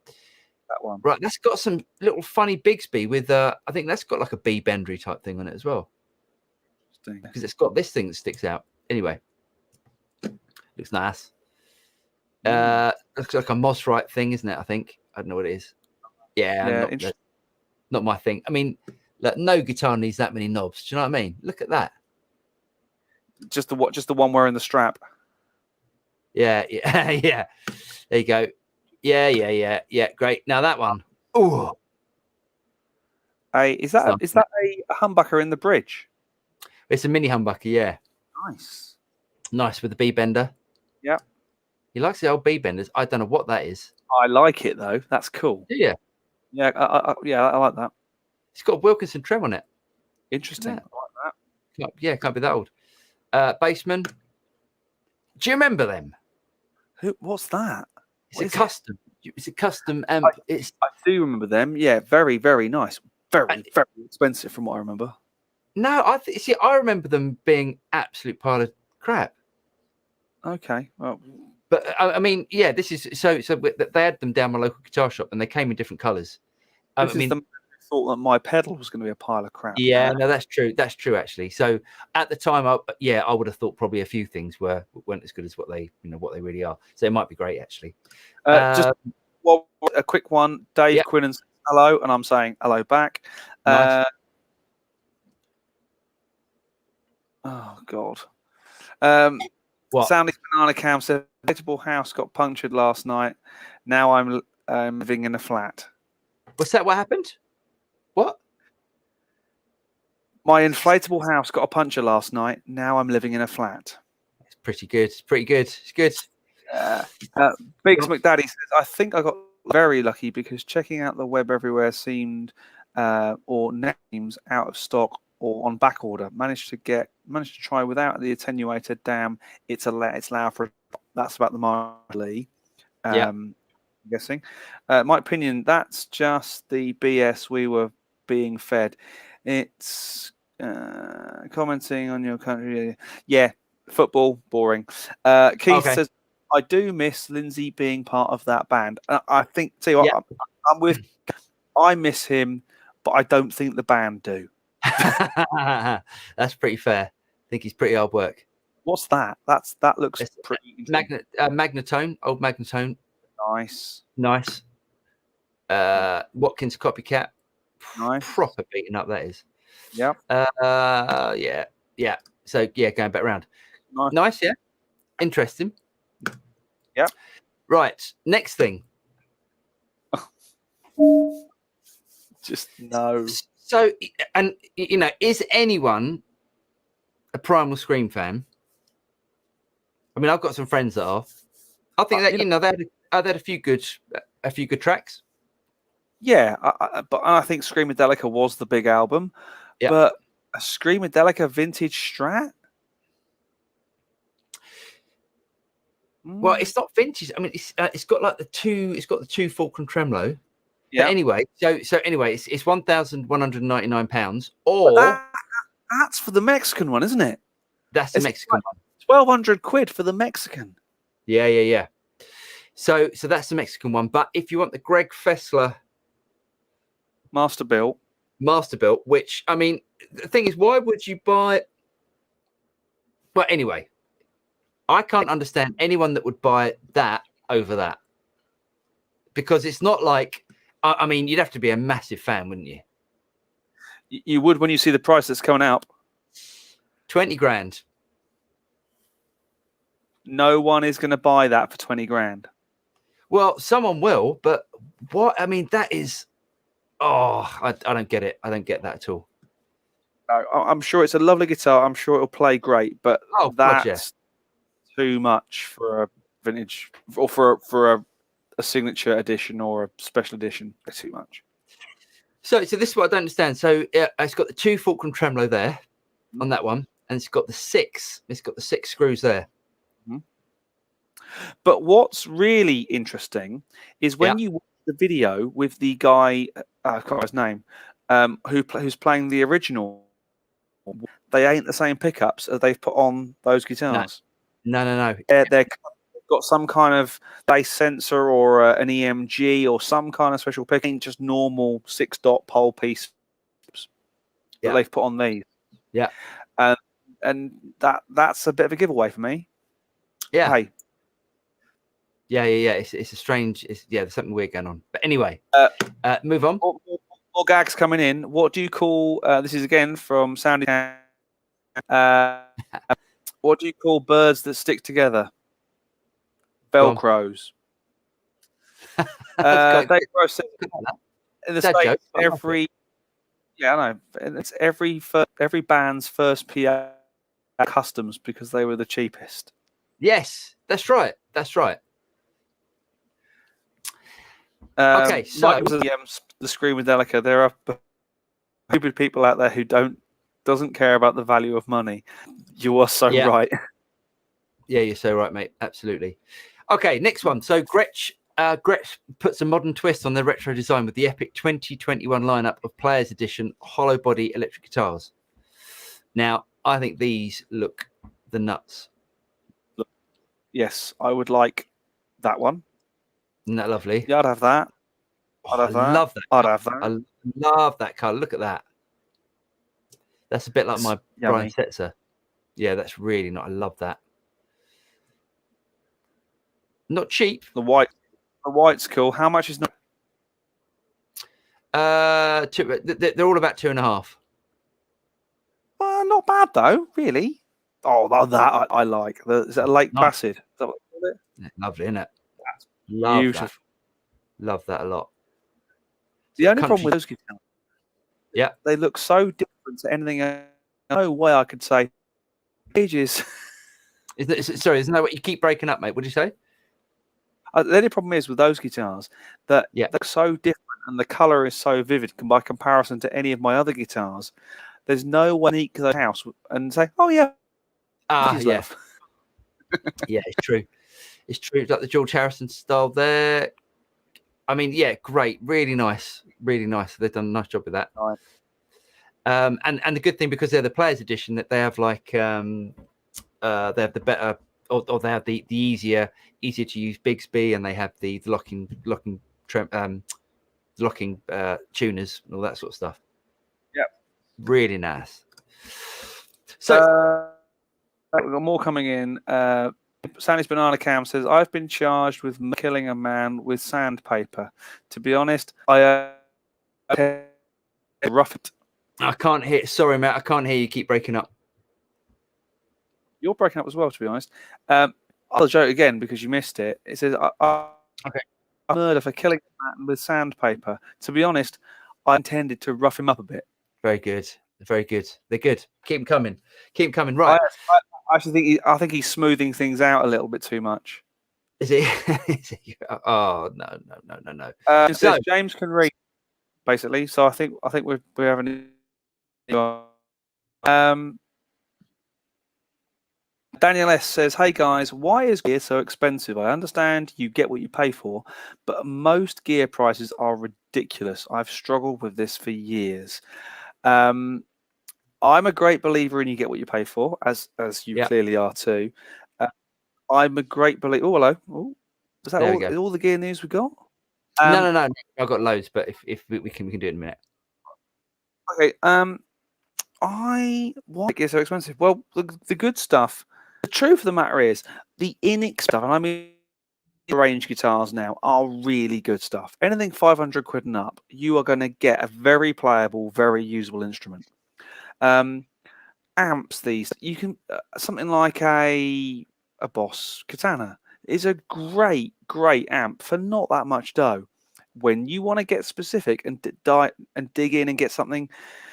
Right, that's got some little funny Bigsby with I think that's got like a B bendery type thing on it as well. Because it's got this thing that sticks out. Anyway, looks nice. Looks like a Mosrite thing, isn't it? I think. I don't know what it is. Yeah, not my thing. I mean, like, no guitar needs that many knobs. Do you know what I mean? Look at that. Just the one wearing the strap. Yeah. There you go. Yeah. Great. Now that one. Oh. Hey, is that a humbucker in the bridge? It's a mini humbucker. Yeah. Nice with the B bender. Yeah. He likes the old B benders. I don't know what that is. I like it though. That's cool. Yeah. Yeah. I like that. It's got a Wilkinson trem on it. Interesting. I like that. Yeah, can't be that old. Bassman. Do you remember them? What's that? It's a custom. It's a custom amp. I do remember them. Yeah, very, very nice. Very, very expensive from what I remember. No, I remember them being absolute pile of crap. Okay. Well, but I mean, yeah, this is so they had them down my local guitar shop and they came in different colours. I mean, thought that my pedal was going to be a pile of crap. Yeah, no, that's true. That's true, actually. So at the time, I would have thought probably a few things weren't as good as what they really are. So it might be great, actually. Just a quick one. Dave Quinnan says hello, and I'm saying hello back. Nice. Oh God. What? Soundy Banana Cam said, "Inflatable house got punctured last night. Now I'm living in a flat." What's that? What happened? What? My inflatable house got a puncture last night. Now I'm living in a flat. It's pretty good. It's pretty good. It's good. Biggs McDaddy says, I think I got very lucky because checking out the web everywhere seemed or names out of stock or on back order. Managed to try without the attenuator. Damn, it's loud for. That's about the Marley. I'm guessing. My opinion, that's just the BS we were being fed. It's commenting on your country. Yeah, football, boring. Keith says, I do miss Lindsay being part of that band. I think, tell you what, I'm with. I miss him, but I don't think the band do. That's pretty fair. I think he's pretty hard work. What's that? That looks pretty. Magnetone, old Magnetone. Nice. Watkins Copycat. Nice. Proper beating up, that is. Yeah. Yeah. So going back round. Nice, yeah. Interesting. Yeah. Right. Next thing. Just no. So, and is anyone a Primal Scream fan? I mean, I've got some friends that are. I think that they had a few good tracks. Yeah, but I think Screamadelica was the big album. Yeah. But a Screamadelica vintage Strat? Well, it's not vintage. I mean, it's got like the two Falkland tremolo. Yeah. But anyway, so anyway, it's £1,199, or that's for the Mexican one, isn't it? That's the Mexican one. £1,200 for the Mexican. Yeah. So that's the Mexican one. But if you want the Greg Fessler Masterbuilt, which, I mean, the thing is, why would you buy it? But anyway, I can't understand anyone that would buy that over that, because it's not like, I mean, you'd have to be a massive fan, wouldn't you? You would when you see the price that's coming out. 20 grand. No one is going to buy that for 20 grand. Well, someone will, but what? I mean, that is. Oh, I don't get it. I don't get that at all. No, I'm sure it's a lovely guitar. I'm sure it'll play great, but that's too much for a vintage or for a a signature edition or a special edition. It's too much. So this is what I don't understand. So it's got the 2 Fulcrum tremolo there on that one, and it's got the 6. It's got the 6 screws there. But what's really interesting is when you watch the video with the guy, I can't remember his name, who's playing the original. They ain't the same pickups as they've put on those guitars. No. They've got some kind of bass sensor or an EMG or some kind of special picking, just normal 6-dot pole piece that they've put on these. Yeah. And that's a bit of a giveaway for me. Yeah. Hey. Yeah. It's a strange. There's something weird going on. But anyway, move on. More gags coming in. What do you call? This is again from Sounding. What do you call birds that stick together? Velcros. Dave Gross said in the States, every I know, it's every band's first PA customs because they were the cheapest. Yes, that's right. Okay, so the screen with Delica. There are stupid people out there who doesn't care about the value of money. You are so right. Yeah, you're so right, mate. Absolutely. Okay, next one. So Gretsch puts a modern twist on their retro design with the epic 2021 lineup of Players Edition hollow body electric guitars. Now, I think these look the nuts. Yes, I would like that one. Isn't that lovely? Yeah, I'd have that. I love that. I'd have that. I love that colour. Look at that. That's a bit like my Brian Setzer. Yeah, that's really not. I love that. Not cheap. The white's cool. How much is not? They're all about 2.5. Not bad though, really. Oh, that I like. Is that a Lake Placid? Is that what you call it? Yeah, lovely, isn't it? That's beautiful. Love that a lot. The only problem with those guitars, they look so different to anything else. No way I could say ages. Sorry, isn't that what you keep breaking up, mate? What did you say? The only problem is with those guitars that they're so different and the color is so vivid by comparison to any of my other guitars. There's no one equal the house and say, "Oh yeah, yeah, it's true. It's true. It's like the George Harrison style there. I mean, yeah, great, really nice. They've done a nice job with that. Nice. And the good thing, because they're the Players Edition, that they have like they have the better, or they have the easier to use Bigsby, and they have the locking tuners and all that sort of stuff. Yeah, really nice. So we've got more coming in. Sandy's Banana Cam says, I've been charged with killing a man with sandpaper. To be honest, I rough it. I can't hear. Sorry, Matt. I can't hear you. Keep breaking up. You're breaking up as well, to be honest. I'll joke again because you missed it. It says, okay, murder for killing a man with sandpaper. To be honest, I intended to rough him up a bit. Very good. Very good. They're good. Keep them coming. Keep them coming. Right. I actually think he's smoothing things out a little bit too much. Is he? Oh no. So James can read, basically. So I think we're having. Daniel S says, "Hey guys, why is gear so expensive? I understand you get what you pay for, but most gear prices are ridiculous. I've struggled with this for years." I'm a great believer in you get what you pay for, as you clearly are too. I'm a great believer. Oh, hello. Oh, is that all the gear news we got? No. I've got loads, but if we can do it in a minute. Okay. Why gear so expensive? Well, the good stuff. The truth of the matter is, the inexpensive stuff, and I mean, range guitars now are really good stuff. Anything 500 quid and up, you are going to get a very playable, very usable instrument. Amps, these you can something like a Boss Katana is a great amp for not that much dough. When you want to get specific and dig in and get something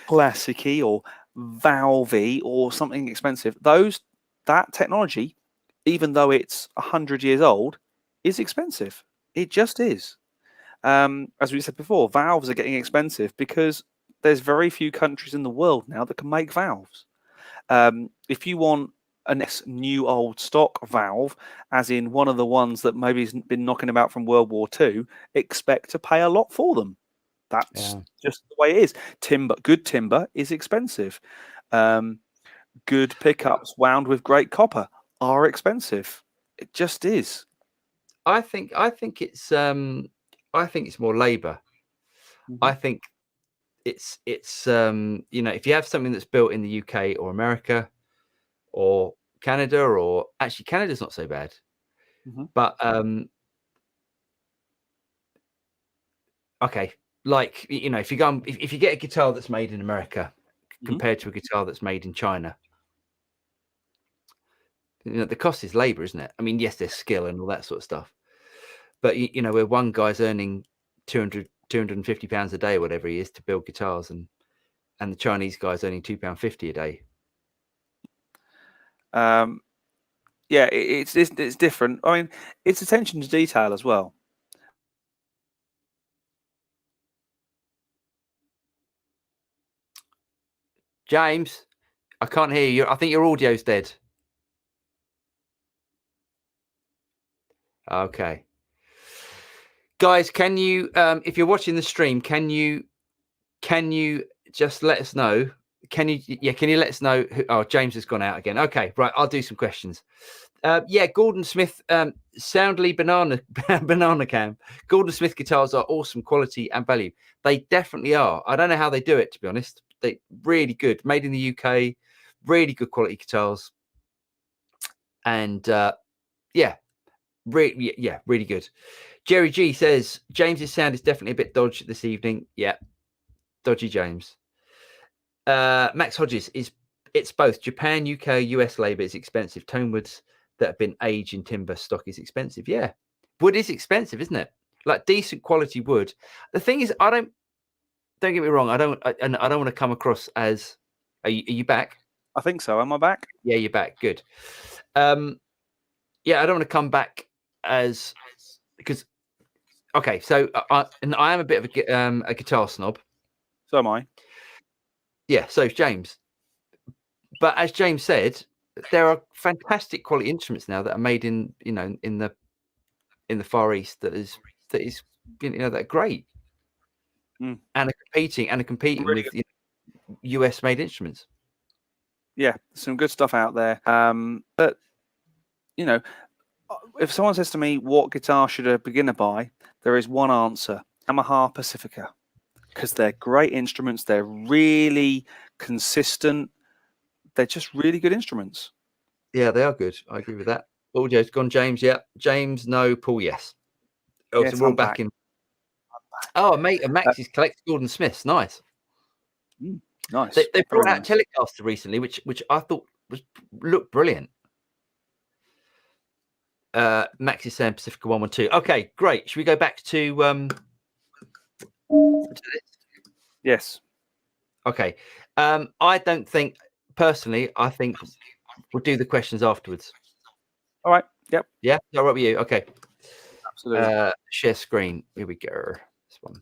classicy or valvey or something expensive, that technology, even though it's 100 years old, is expensive. It just is. As we said before, valves are getting expensive because there's very few countries in the world now that can make valves. If you want a new old stock valve, as in one of the ones that maybe has been knocking about from World War II, expect to pay a lot for them. That's just the way it is. Good timber is expensive. Good pickups wound with great copper are expensive. It just is. I think it's more labor. I think it's you know, if you have something that's built in the UK or America or Canada, or actually Canada's not so bad, but okay, like, you know, if you go if you get a guitar that's made in America compared to a guitar that's made in China, you know, the cost is labor, isn't it? I mean, yes, there's skill and all that sort of stuff, but you know, where one guy's earning 250 pounds a day, whatever he is, to build guitars, and the Chinese guy's earning £2.50 a day. Yeah, it's different. I mean, it's attention to detail as well. James, I can't hear you. I think your audio's dead. Okay. Guys, can you, if you're watching the stream, can you just let us know? Can you let us know who, oh, James has gone out again. Okay, right. I'll do some questions. Yeah, Gordon Smith, soundly banana cam. Gordon Smith guitars are awesome quality and value. They definitely are. I don't know how they do it, to be honest. They really good, made in the UK, really good quality guitars. And yeah, really good. Jerry G says James's sound is definitely a bit dodgy this evening. Yeah, dodgy James. Max Hodges it's both. Japan, UK, US labor is expensive. Tone woods that have been aged in timber stock is expensive. Yeah, wood is expensive, isn't it? Like decent quality wood. The thing is, don't get me wrong. I don't want to come across as. Are you back? I think so. Am I back? Yeah, you're back. Good. Yeah, I don't want to come back as, because okay, so I am a bit of a guitar snob. So am I. Yeah, so is James. But as James said, there are fantastic quality instruments now that are made in, you know, in the Far East that is you know, that are great and are competing really with, you know, US made instruments. Yeah, some good stuff out there. But you know, if someone says to me, what guitar should a beginner buy? There is one answer: Yamaha Pacifica, because they're great instruments. They're really consistent. They're just really good instruments. Yeah, they are good. I agree with that. Audio's gone, James. Yeah, James. No, Paul. Yes. Oh, yes, so we're all back in. Oh, mate, Max's collects Gordon Smiths. Nice. Nice. They brought out Telecaster recently, which I thought looked brilliant. Max is saying Pacifica 112. Okay, great. Should we go back to this? Yes. Okay. I don't think, personally, I think we'll do the questions afterwards. All right. Yep. Yeah. All right with you. Okay. Absolutely. Share screen. Here we go. This one.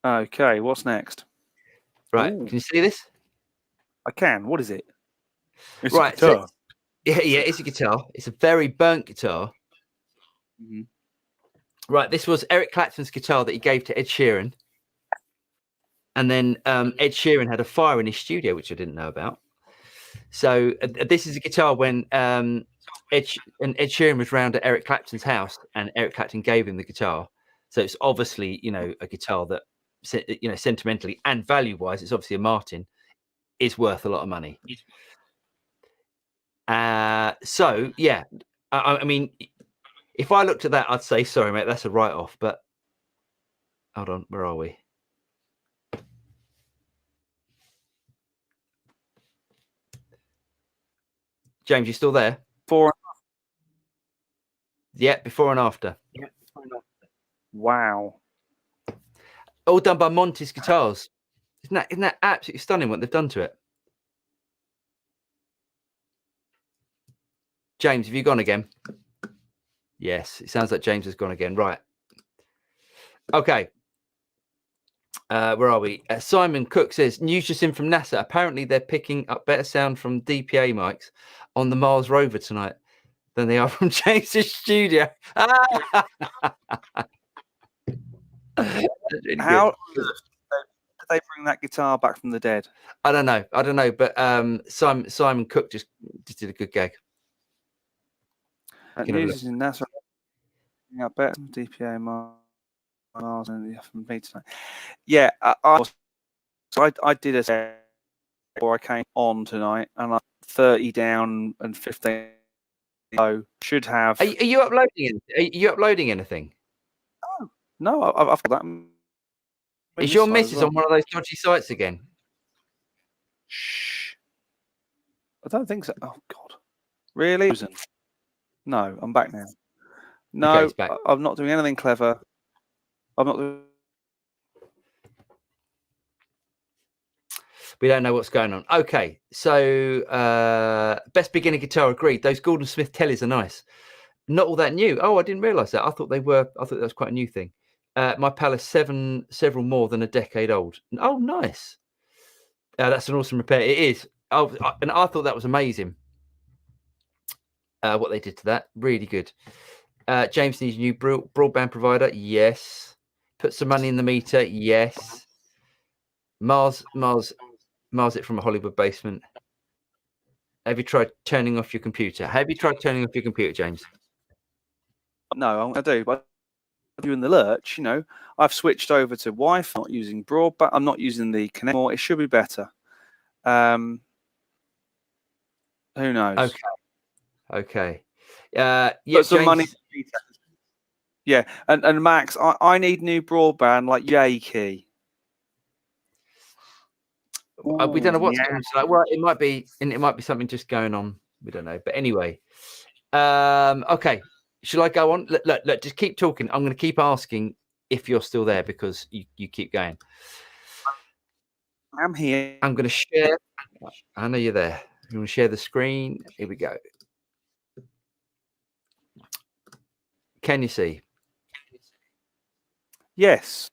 Okay. What's next? Right. Ooh. Can you see this? I can. What is it? It's right. A guitar. So yeah, it's a guitar. It's a very burnt guitar. Mm-hmm. Right. This was Eric Clapton's guitar that he gave to Ed Sheeran. And then Ed Sheeran had a fire in his studio, which I didn't know about. So this is a guitar when Ed Sheeran was round at Eric Clapton's house, and Eric Clapton gave him the guitar. So it's obviously, you know, a guitar that, you know, sentimentally and value-wise, it's obviously a Martin, is worth a lot of money. So yeah, I mean, if I looked at that, I'd say, sorry, mate, that's a write-off. But hold on, where are we? James, you still there? Yeah, before and after. Yeah, before and after. Wow. All done by Monty's Guitars. Isn't that absolutely stunning what they've done to it? James, have you gone again? Yes, it sounds like James has gone again. Right. Okay. Where are we? Simon Cook says, news just in from NASA. Apparently, they're picking up better sound from DPA mics on the Mars rover tonight than they are from James's studio. Really How did they bring that guitar back from the dead? I don't know. But Simon Cook just did a good gag. News is in NASA. Yeah, better DPA Mars and the FMB tonight. Yeah, I did a set before I came on tonight, and I'm 30 down and 15 low. Should have. Are you uploading? Are you uploading anything? No, I've got that. Is your missus on one of those dodgy sites again? Shh. I don't think so. Oh God, really? No, I'm back now. No, okay, back. I'm not doing anything clever. I'm not doing. We don't know what's going on. Okay, so best beginner guitar, agreed. Those Gordon Smith Tellys are nice. Not all that new. Oh, I didn't realise that. I thought they were. I thought that was quite a new thing. My pal is several more than a decade old. Oh, nice. That's an awesome repair. It is. And I thought that was amazing. What they did to that, really good. James needs a new broadband provider. Yes. Put some money in the meter. Yes. Mars it from a Hollywood basement. Have you tried turning off your computer? James? No, I do, but you in the lurch. I've switched over to Wi-Fi, not using broadband. I'm not using the connect more. It should be better. Who knows? Okay. Yeah, put some James... money. Yeah, and Max, I need new broadband like Yay Key. We don't know what's going on. Well, it might be something just going on. We don't know. But anyway, okay. Shall I go on? Look, just keep talking. I'm going to keep asking if you're still there because you keep going. I'm here. I'm going to share. I know you're there. I'm going to share the screen. Here we go. Can you see? Yes.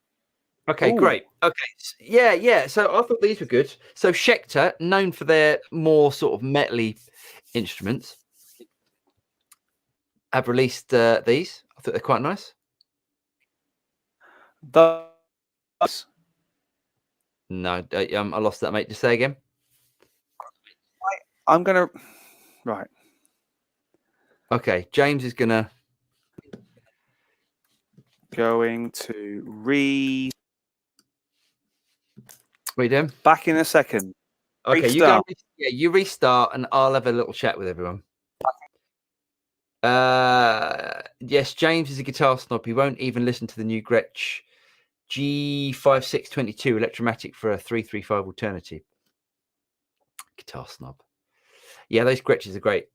Okay, great. Okay, yeah. So I thought these were good. So Schecter, known for their more sort of metally instruments, have released these. I thought they're quite nice. No, I lost that, mate. Just say again. I'm gonna. Right. Okay, James is going to read. What are you doing? Back in a second. Okay, restart. You restart and I'll have a little chat with everyone. Yes, James is a guitar snob. He won't even listen to the new Gretsch G5622 Electromatic for a 335 alternative. Guitar snob. Yeah, those Gretches are great.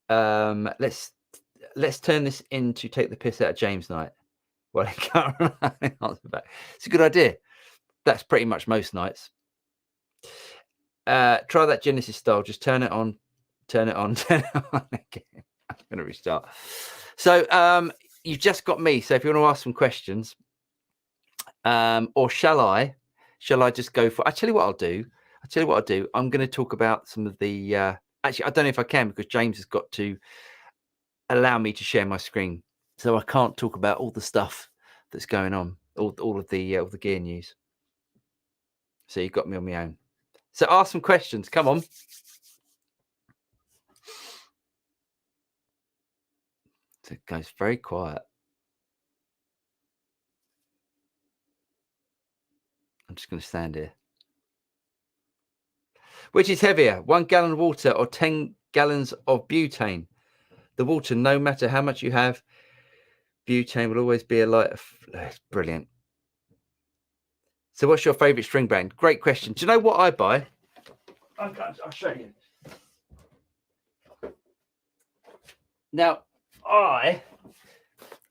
Let's turn this into take the piss out of James night. Well, it's a good idea. That's pretty much most nights. Try that Genesis style. Just turn it on again. I'm going to restart. So you've just got me. So if you want to ask some questions, or shall I just go for? I tell you what I'll do. I'm going to talk about some of the. Actually, I don't know if I can because James has got to allow me to share my screen, so I can't talk about all the stuff that's going on, all of the gear news. So you got me on my own. So ask some questions. Come on. So it goes very quiet. I'm just going to stand here. Which is heavier, 1 gallon of water or 10 gallons of butane? The water, no matter how much you have, butane will always be a lighter. It's brilliant. So what's your favorite string brand? Great question. Do you know what I buy? I'll show you. Now, I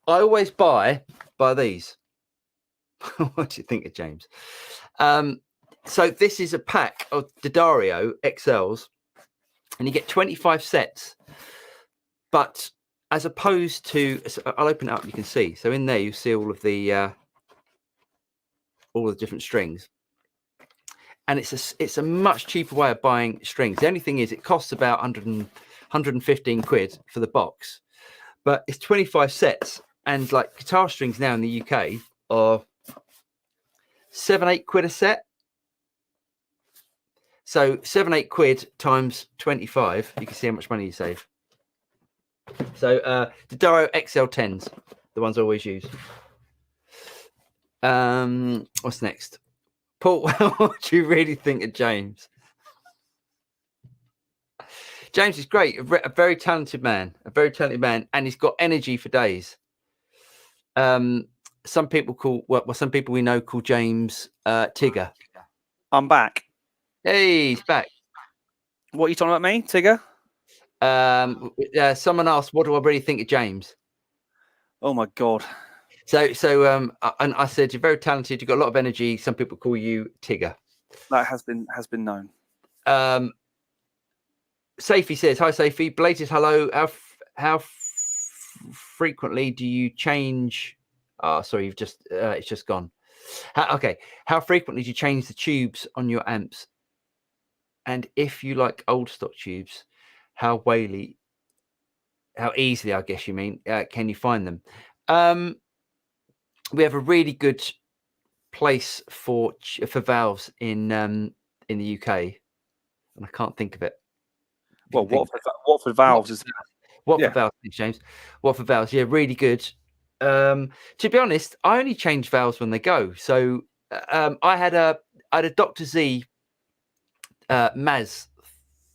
always buy these. What do you think of James? So this is a pack of D'Addario XLs, and you get 25 sets. But as opposed to, I'll open it up. You can see. So in there, you see all the different strings, and it's a much cheaper way of buying strings. The only thing is, it costs about 115 quid for the box, but it's 25 sets, and like guitar strings now in the UK are 7-8 quid a set. So 7-8 quid times 25, you can see how much money you save. So the Doro XL10s, the ones I always use. What's next? Paul, what do you really think of James? James is great, a very talented man, and he's got energy for days. Some people some people we know call James Tigger. I'm back. Hey, he's back. What are you talking about, me, Tigger? Someone asked, what do I really think of James? Oh my God. So and I said, you're very talented, you've got a lot of energy. Some people call you Tigger. That has been known. Safie says, hi Safie, belated hello. How frequently do you change? Oh, sorry, you've just it's just gone. How frequently do you change the tubes on your amps? And if you like old stock tubes, how easily, I guess you mean, can you find them? We have a really good place for valves in the UK, and I can't think of it. Well, Watford valves is Watford valves, James. Watford valves, yeah, really good. To be honest, I only change valves when they go. So I had a Dr. Z Maz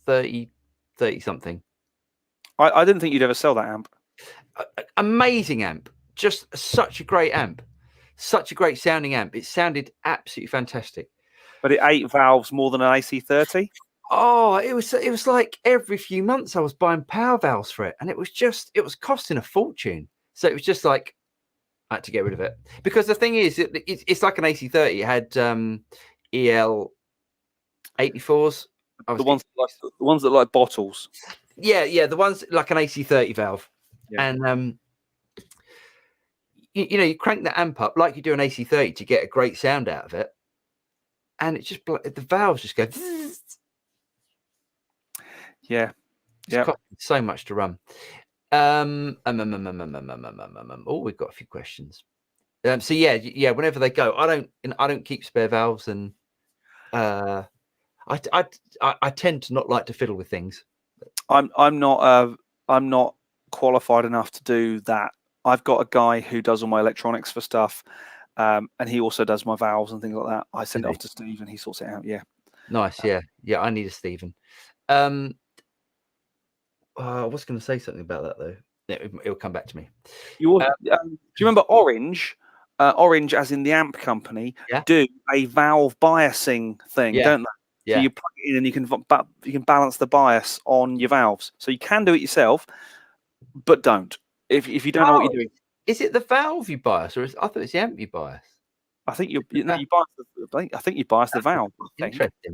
30 something. I didn't think you'd ever sell that amp. Amazing amp, just such a great amp, such a great sounding amp. It sounded absolutely fantastic. But it ate valves more than an AC30. Oh, it was like every few months I was buying power valves for it, and it was costing a fortune. So it was just like I had to get rid of it, because the thing is, it's like an AC30. It had EL 84s. The ones that like bottles. Yeah, the ones like an AC30 valve, and you crank the amp up like you do an AC30 to get a great sound out of it, and it just the valves just go. Yeah, it's costing so much to run. Oh, we've got a few questions. So yeah, whenever they go, I don't keep spare valves, and I tend to not like to fiddle with things. I'm not qualified enough to do that. I've got a guy who does all my electronics for stuff, and he also does my valves and things like that. I send it off to Steve, and he sorts it out. Yeah, nice. Yeah. I need a Stephen. I was going to say something about that though. It'll come back to me. Do you remember Orange? Orange, as in the amp company, do a valve biasing thing, don't they? Yeah. So you plug it in, and you can balance the bias on your valves. So you can do it yourself, but don't if you don't know what you're doing. Is it the valve you bias, or I thought it's the amp you bias? I think you bias. I think you bias the valve.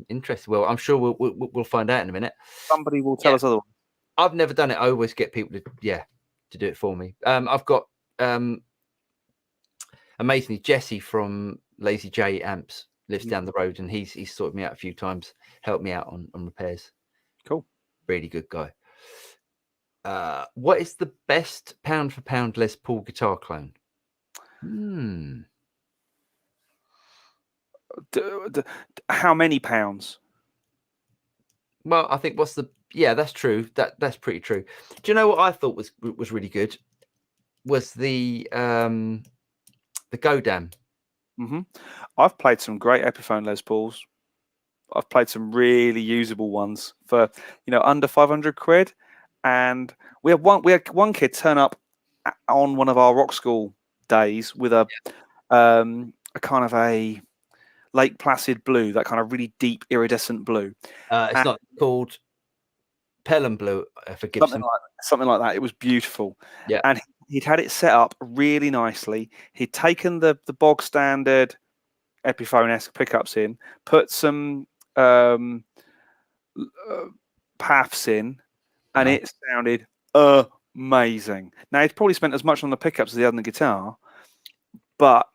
Interesting. Well, I'm sure we'll find out in a minute. Somebody will tell us otherwise. I've never done it. I always get people to do it for me. I've got amazingly Jesse from Lazy J Amps lives down the road, and he's sorted me out a few times, helped me out on repairs. Cool. Really good guy. What is the best pound for pound Les Paul guitar clone? How many pounds? Well, I think that's true. That's pretty true. Do you know what I thought was really good? Was the Godam. I've played some great Epiphone Les Pauls. I've played some really usable ones for under 500 quid, and we had one kid turn up on one of our rock school days with a kind of a Lake Placid blue, that kind of really deep iridescent blue. It's not called Pelham blue for Gibson. Something like that. It was beautiful. Yeah, and he'd had it set up really nicely. He'd taken the bog standard Epiphone-esque pickups in, put some paths in, and it sounded amazing. Now he's probably spent as much on the pickups as he had on the guitar, but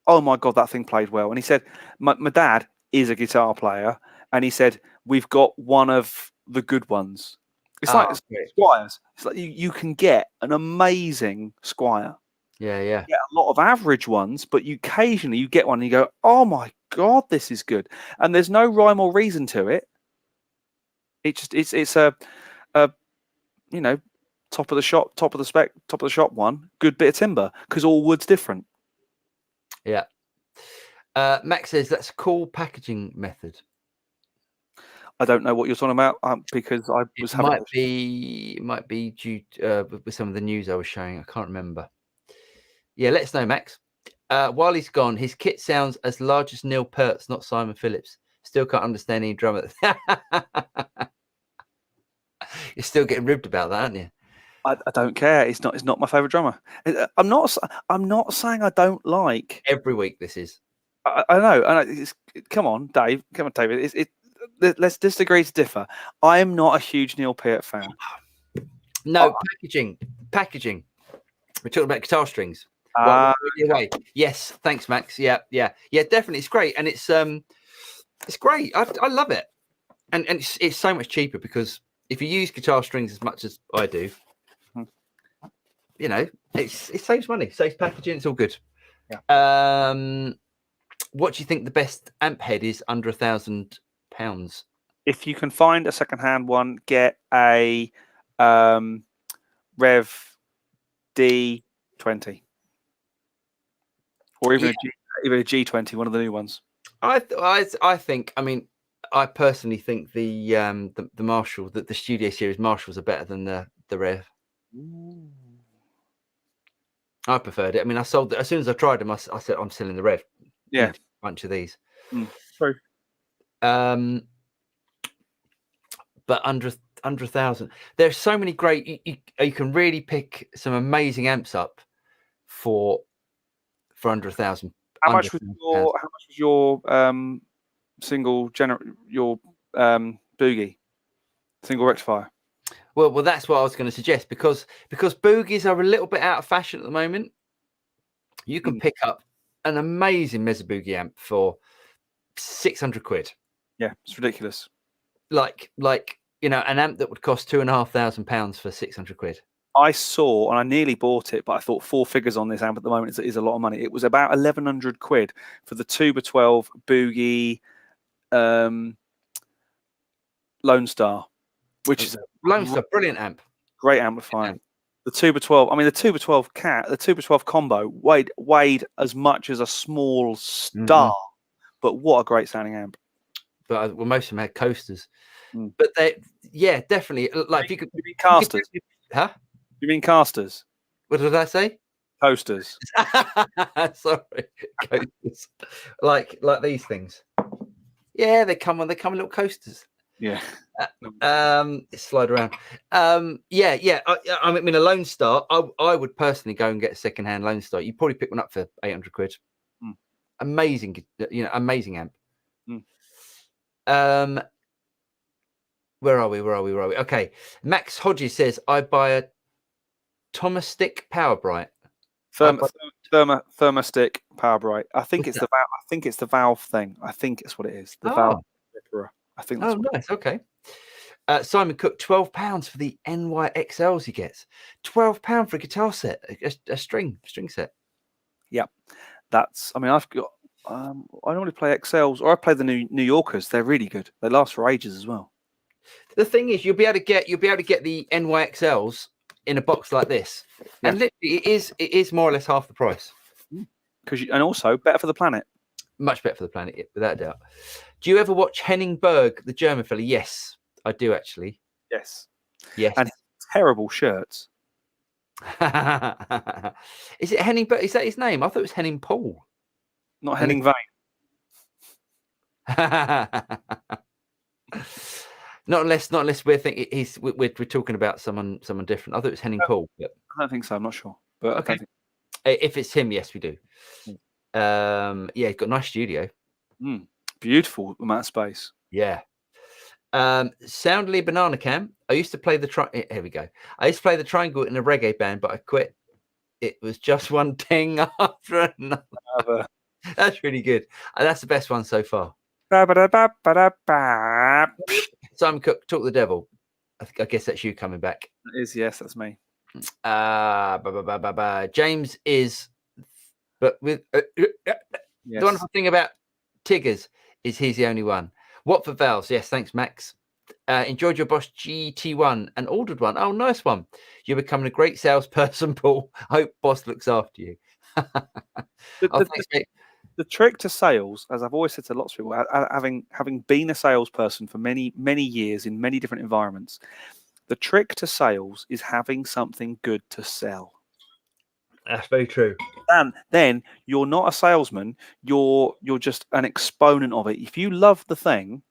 oh my god, that thing played well. And he said, my dad is a guitar player, and he said we've got one of the good ones. It's like Squires. It's like you can get an amazing Squire. Yeah. You get a lot of average ones, but occasionally you get one and you go, oh my god, this is good. And there's no rhyme or reason to it. It's a you know, top of the shop, top of the spec, top of the shop one, good bit of timber, because all wood's different. Yeah. Max says that's a cool packaging method. I don't know what you're talking about because I was having. Might be due with some of the news I was showing. I can't remember. Yeah, let us know, Max. While he's gone, his kit sounds as large as Neil Peart's, not Simon Phillips. Still can't understand any drummer. You're still getting ribbed about that, aren't you? I don't care. It's not my favorite drummer. I'm not saying I don't like. Every week this is. I know. Come on, Dave. Come on, David. Let's disagree to differ. I am not a huge Neil Peart fan. No, packaging. We're talking about guitar strings. Yes, thanks, Max. Yeah, definitely. It's great, and it's great. I love it, and it's so much cheaper because if you use guitar strings as much as I do, you know, it saves money, saves packaging. It's all good. Yeah. What do you think the best amp head is under £1,000? If you can find a second-hand one, get a Rev D20, or even a G20, one of the new ones. I think. I mean, I personally think the Marshall, the Studio Series Marshalls are better than the Rev. Ooh. I preferred it. I mean, I sold it as soon as I tried them. I said I'm selling the Rev. Yeah, a bunch of these. True. But under 1,000, there's so many great. You can really pick some amazing amps up for under 1,000. How much was your single boogie, single rectifier? Well, that's what I was going to suggest because boogies are a little bit out of fashion at the moment. You can pick up an amazing Mesa Boogie amp for 600 quid. Yeah, it's ridiculous. Like you know, an amp that would cost £2,500 for 600 quid. I saw, and I nearly bought it, but I thought 4 figures on this amp at the moment is a lot of money. It was about 1,100 quid for the 2x12 Boogie Lone Star, which is Lone Star, brilliant amp, great amplifier. The 2x12, I mean, the 2x12 combo weighed as much as a small star, but what a great sounding amp. But most of them had coasters. But definitely. Like, you mean casters? Huh? You mean casters? What did I say? Coasters. Sorry, coasters. Like these things. Yeah, they come in little coasters. Yeah. Slide around. I mean, a Lone Star. I would personally go and get a second-hand Lone Star. You probably pick one up for 800 quid. Amazing, amazing amp. Where are we? Okay. Max Hodges says I buy a Thomastic Power Bright. Thermistic Power Bright. I think it's the valve. I think it's the valve thing. I think it's what it is. The valve. I think that's nice. Okay. Simon Cook, £12 for the NYXLs he gets. £12 for a guitar set, a string set. Yeah, I mean, I've got. I normally play XLs, or I play the New Yorkers. They're really good. They last for ages as well. The thing is, you'll be able to get the NYXLs in a box like this, and literally, it is more or less half the price. And also better for the planet. Much better for the planet, without a doubt. Do you ever watch Henning Berg, the German fella? Yes, I do actually. Yes. And terrible shirts. Is it Henning Berg? Is that his name? I thought it was Henning Paul. Not Henning Vane. Not unless we're thinking we're talking about someone different. I thought it was Henning Paul. I don't think so. I'm not sure. But okay. If it's him, yes, we do. He's got a nice studio. Beautiful amount of space. Yeah. Soundly Banana Cam. I used to play the here we go. I used to play the triangle in a reggae band, but I quit. It was just one thing after another. That's really good. That's the best one so far. Simon Cook, Talk the Devil. I guess that's you coming back. It is, yes, that's me. James is, but with the wonderful thing about Tiggers is he's the only one. What for valves? Yes, thanks, Max. Enjoyed your Bosch GT1 and ordered one. Oh, nice one. You're becoming a great salesperson, Paul. Hope Boss looks after you. The trick to sales, as I've always said to lots of people, having been a salesperson for many, many years in many different environments, the trick to sales is having something good to sell. That's very true. And then you're not a salesman. You're just an exponent of it. If you love the thing,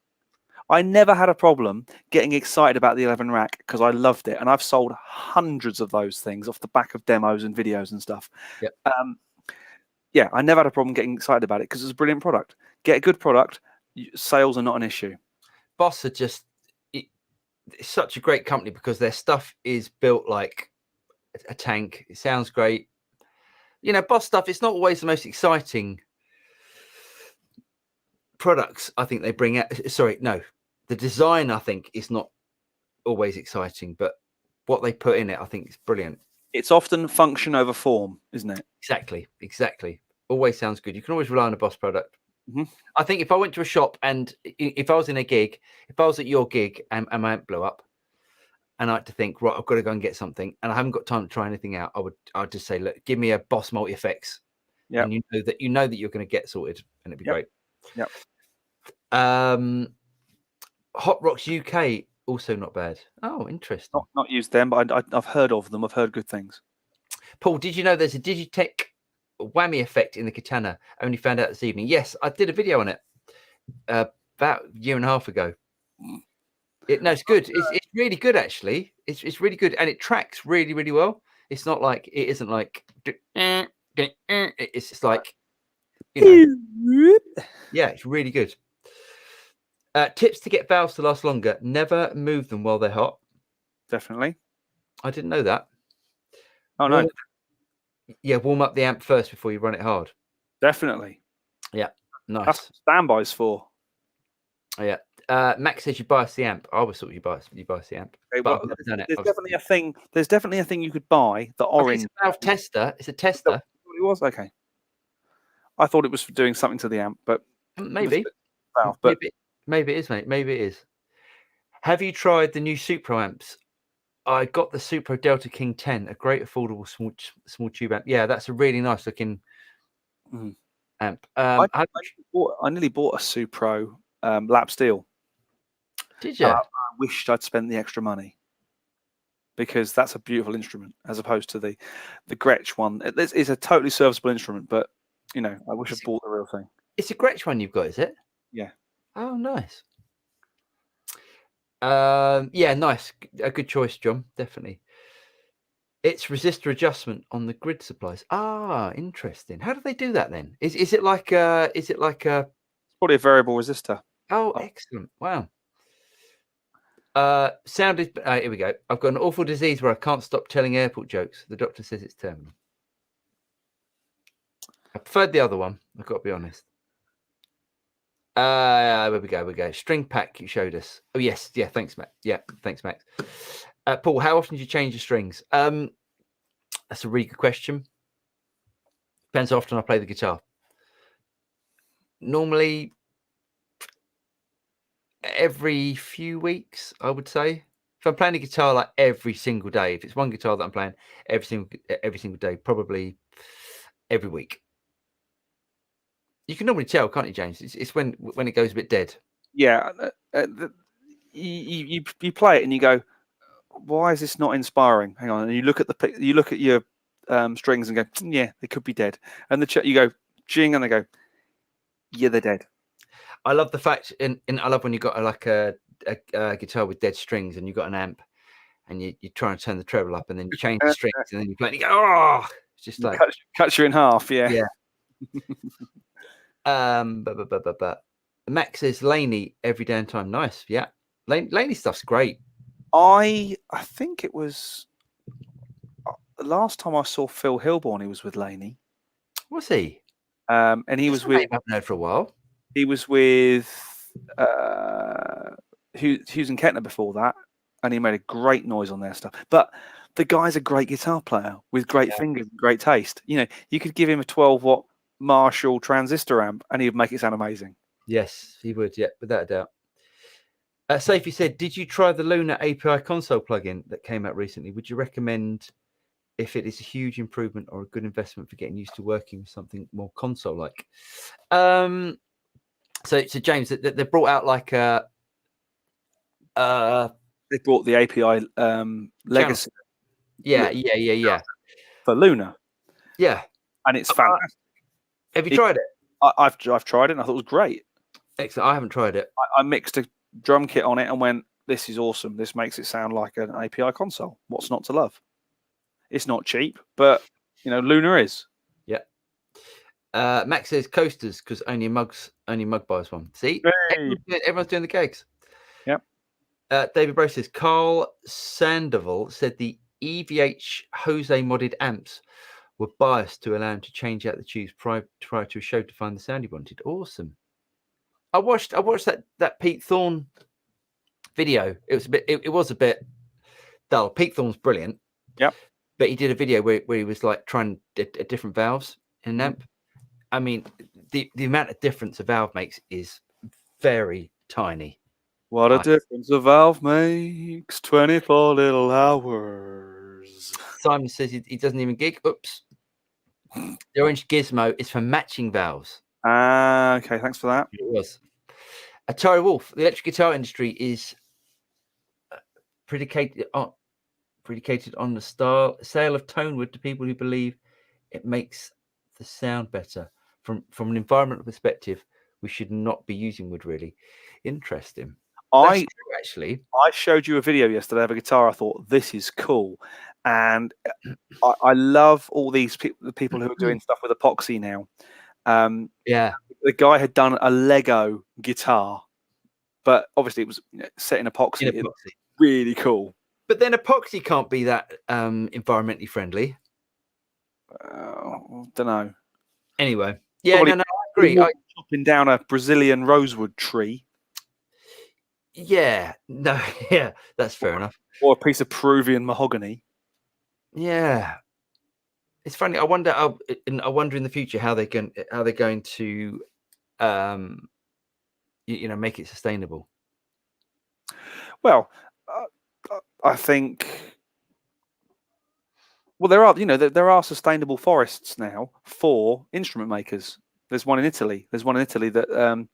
I never had a problem getting excited about the 11 rack because I loved it, and I've sold hundreds of those things off the back of demos and videos and stuff. Yep. Yeah, I never had a problem getting excited about it because it's a brilliant product. Get a good product, sales are not an issue. Boss are just it's such a great company because their stuff is built like a tank. It sounds great. You know, Boss stuff, it's not always the most exciting products I think they bring out. Sorry, no. The design, I think, is not always exciting, but what they put in it, I think, is brilliant. It's often function over form, isn't it? Exactly. Always sounds good. You can always rely on a Boss product. Mm-hmm. I think if I went to a shop and if I was in a gig, if I was at your gig and my amp blew up, and I had to think, right, I've got to go and get something, and I haven't got time to try anything out, I'd just say, look, give me a Boss multi effects, and you know that you're going to get sorted, and it'd be great. Yep. Hot Rocks UK, also not bad. Oh, interesting. Not used them, but I've heard of them. I've heard good things. Paul, did you know there's a Digitech whammy effect in the Katana? Only found out this evening. Yes, I did a video on it about a year and a half ago. It's good. It's really good, actually. It's really good, and it tracks really, really well. It's not like it isn't like it's just like, you know. Yeah, it's really good. Tips to get valves to last longer: never move them while they're hot. Definitely. I didn't know that. Oh, no. Yeah, warm up the amp first before you run it hard. Definitely. Yeah, nice. That's what standby's for. Oh, yeah. Max says you bias the amp. I always thought you bias the amp. Okay, but I've never done it. There's definitely a thing. There's definitely a thing you could buy. The orange. It's a valve tester. It's a tester. It was okay. I thought it was for doing something to the amp, but maybe. Valve, but maybe it is, mate. Maybe it is. Have you tried the new Supro amps? I got the Supro Delta King 10, a great affordable small tube amp. Yeah, that's a really nice looking amp. I nearly bought a Supro lap steel. Did you? I wished I'd spent the extra money because that's a beautiful instrument as opposed to the Gretsch one. It's a totally serviceable instrument, but I wish I'd bought the real thing. It's a Gretsch one you've got, is it? Yeah. Oh, nice. Yeah, nice. A good choice, John. Definitely. It's resistor adjustment on the grid supplies. Ah, interesting. How do they do that then? Is it like it's probably a variable resistor. Oh, excellent. Wow. Sound is here we go. I've got an awful disease where I can't stop telling airport jokes. The doctor says it's terminal. I preferred the other one, I've got to be honest. Where we go. String pack you showed us. Oh yes, yeah. Thanks, Max. Yeah, thanks, Max. Paul, how often do you change the strings? That's a really good question. Depends how often I play the guitar. Normally, every few weeks, I would say. If I'm playing the guitar like every single day, if it's one guitar that I'm playing every single day, probably every week. You can normally tell, can't you, James? It's when it goes a bit dead. Yeah, you play it and you go, why is this not inspiring? Hang on, and you look at your strings and go, yeah, they could be dead. And you go, jing, and they go, yeah, they're dead. I love the fact, and I love when you got a guitar with dead strings and you got an amp, and you try and turn the treble up, and then you change the strings, and then you play, and you go, oh, it's just like cuts you in half, yeah. But Max says Laney every damn time. Nice, yeah. Laney stuff's great. I think it was the last time I saw Phil Hilborn. He was with Laney. Was he? And he was with. I've known for a while. He was with Hughes and Kettner before that, and he made a great noise on their stuff. But the guy's a great guitar player with great fingers and great taste. You know, you could give him a 12-watt Marshall transistor amp, and he'd make it sound amazing. Yes, he would. Yeah, without a doubt. Safey said, "Did you try the Luna API console plugin that came out recently? Would you recommend if it is a huge improvement or a good investment for getting used to working with something more console-like?" So James, they brought out like a. They brought the API legacy. Yeah. For Luna. Yeah, and it's fantastic. Have you tried it? I've tried it, and I thought it was great. Excellent. I haven't tried it. I mixed a drum kit on it and went, "This is awesome. This makes it sound like an API console. What's not to love?" It's not cheap, but Luna is. Yeah. Max says coasters because only mug buys one. See, everyone's doing the kegs. Yep. David Bro says Carl Sandoval said the EVH Jose modded amps were biased to allow him to change out the tubes prior to a show to find the sound he wanted. Awesome. I watched that Pete Thorne video. It was a bit dull. Pete Thorne's brilliant. Yep. But he did a video where he was like trying different valves in an amp. I mean, the amount of difference a valve makes is very tiny. What a difference a valve makes, 24 little hours. Simon says he doesn't even gig. Oops. The orange gizmo is for matching valves. Okay, thanks for that. It was. Atari Wolf, the electric guitar industry is predicated on the sale of tone wood to people who believe it makes the sound better. From an environmental perspective, we should not be using wood. Really interesting. That's true, actually. I showed you a video yesterday of a guitar. I thought, this is cool, and I love all these the people who are doing stuff with epoxy now. Yeah, the guy had done a Lego guitar, but obviously it was set in epoxy. It was really cool. But then epoxy can't be that environmentally friendly. Don't know. Anyway, yeah, no, I agree. Chopping down a Brazilian rosewood tree. Yeah, no, yeah, that's fair enough. Or a piece of Peruvian mahogany. Yeah, it's funny. I wonder in the future how they're going to, make it sustainable. Well, I think. Well, there are sustainable forests now for instrument makers. There's one in Italy. That.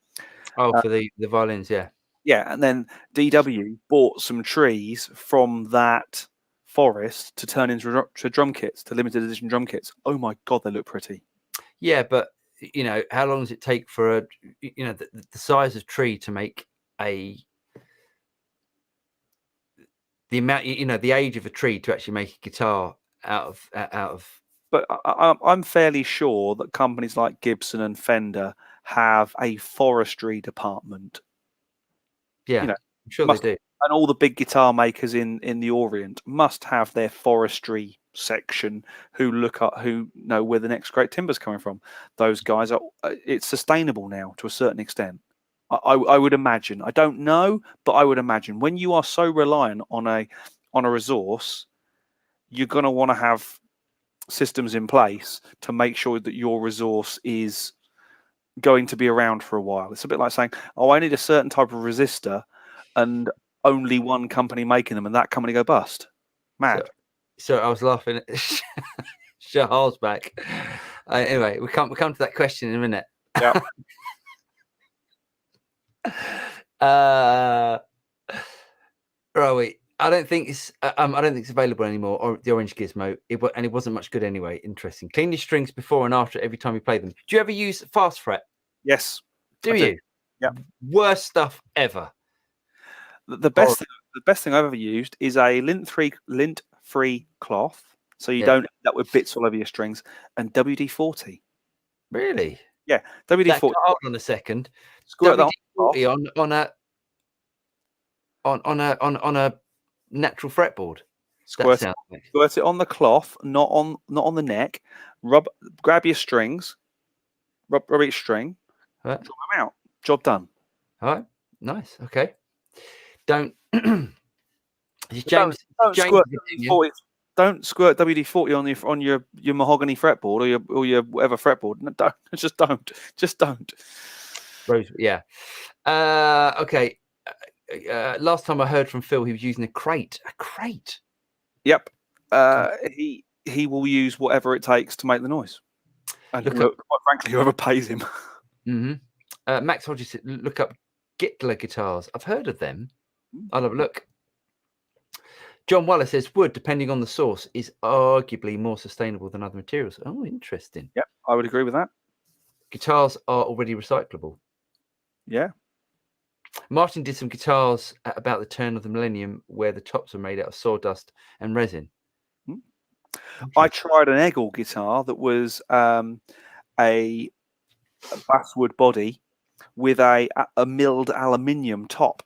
For the violins, yeah. Yeah, and then DW bought some trees from that forest to turn into drum kits, to limited edition drum kits. Oh my God, they look pretty. Yeah, but how long does it take for the size of tree to make the amount, the age of a tree to actually make a guitar out of. But I'm fairly sure that companies like Gibson and Fender have a forestry department. Yeah, I'm sure they do. And all the big guitar makers in the Orient must have their forestry section who know where the next great timber's coming from. Those guys it's sustainable now to a certain extent. I would imagine. I don't know, but I would imagine when you are so reliant on a resource, you're going to want to have systems in place to make sure that your resource is going to be around for a while. It's a bit like saying, "Oh, I need a certain type of resistor," and only one company making them, and that company go bust. Mad. So I was laughing at Shahar's back. Anyway, we come to that question in a minute. Yeah. Right. I don't think it's available anymore. Or the orange gizmo, it wasn't much good anyway. Interesting. Clean your strings before and after every time you play them. Do you ever use fast fret? Yes. Do you? Yeah. Worst stuff ever. The best thing I've ever used is a lint-free cloth, so you don't end up with bits all over your strings, and WD-40. Really? Yeah, WD-40. Hold on a second. WD-40 on a natural fretboard. Squirt it on the cloth, not on the neck. Grab your strings, rub each string, draw them out. Job done. All right, nice. Okay. Don't don't squirt WD-40. Don't squirt WD-40 on your mahogany fretboard or your whatever fretboard. No, don't. Just don't. Rose, yeah. Okay. Last time I heard from Phil, he was using a crate. A crate. Yep. He will use whatever it takes to make the noise. And quite frankly, whoever pays him. Mm-hmm. Max Hodges said, look up Gittler guitars. I've heard of them. I'll have a look. John Wallace says wood, depending on the source, is arguably more sustainable than other materials. Oh, interesting. Yep, I would agree with that. Guitars are already recyclable. Yeah. Martin did some guitars at about the turn of the millennium where the tops were made out of sawdust and resin. I tried an Eggle guitar that was a basswood body with a milled aluminium top.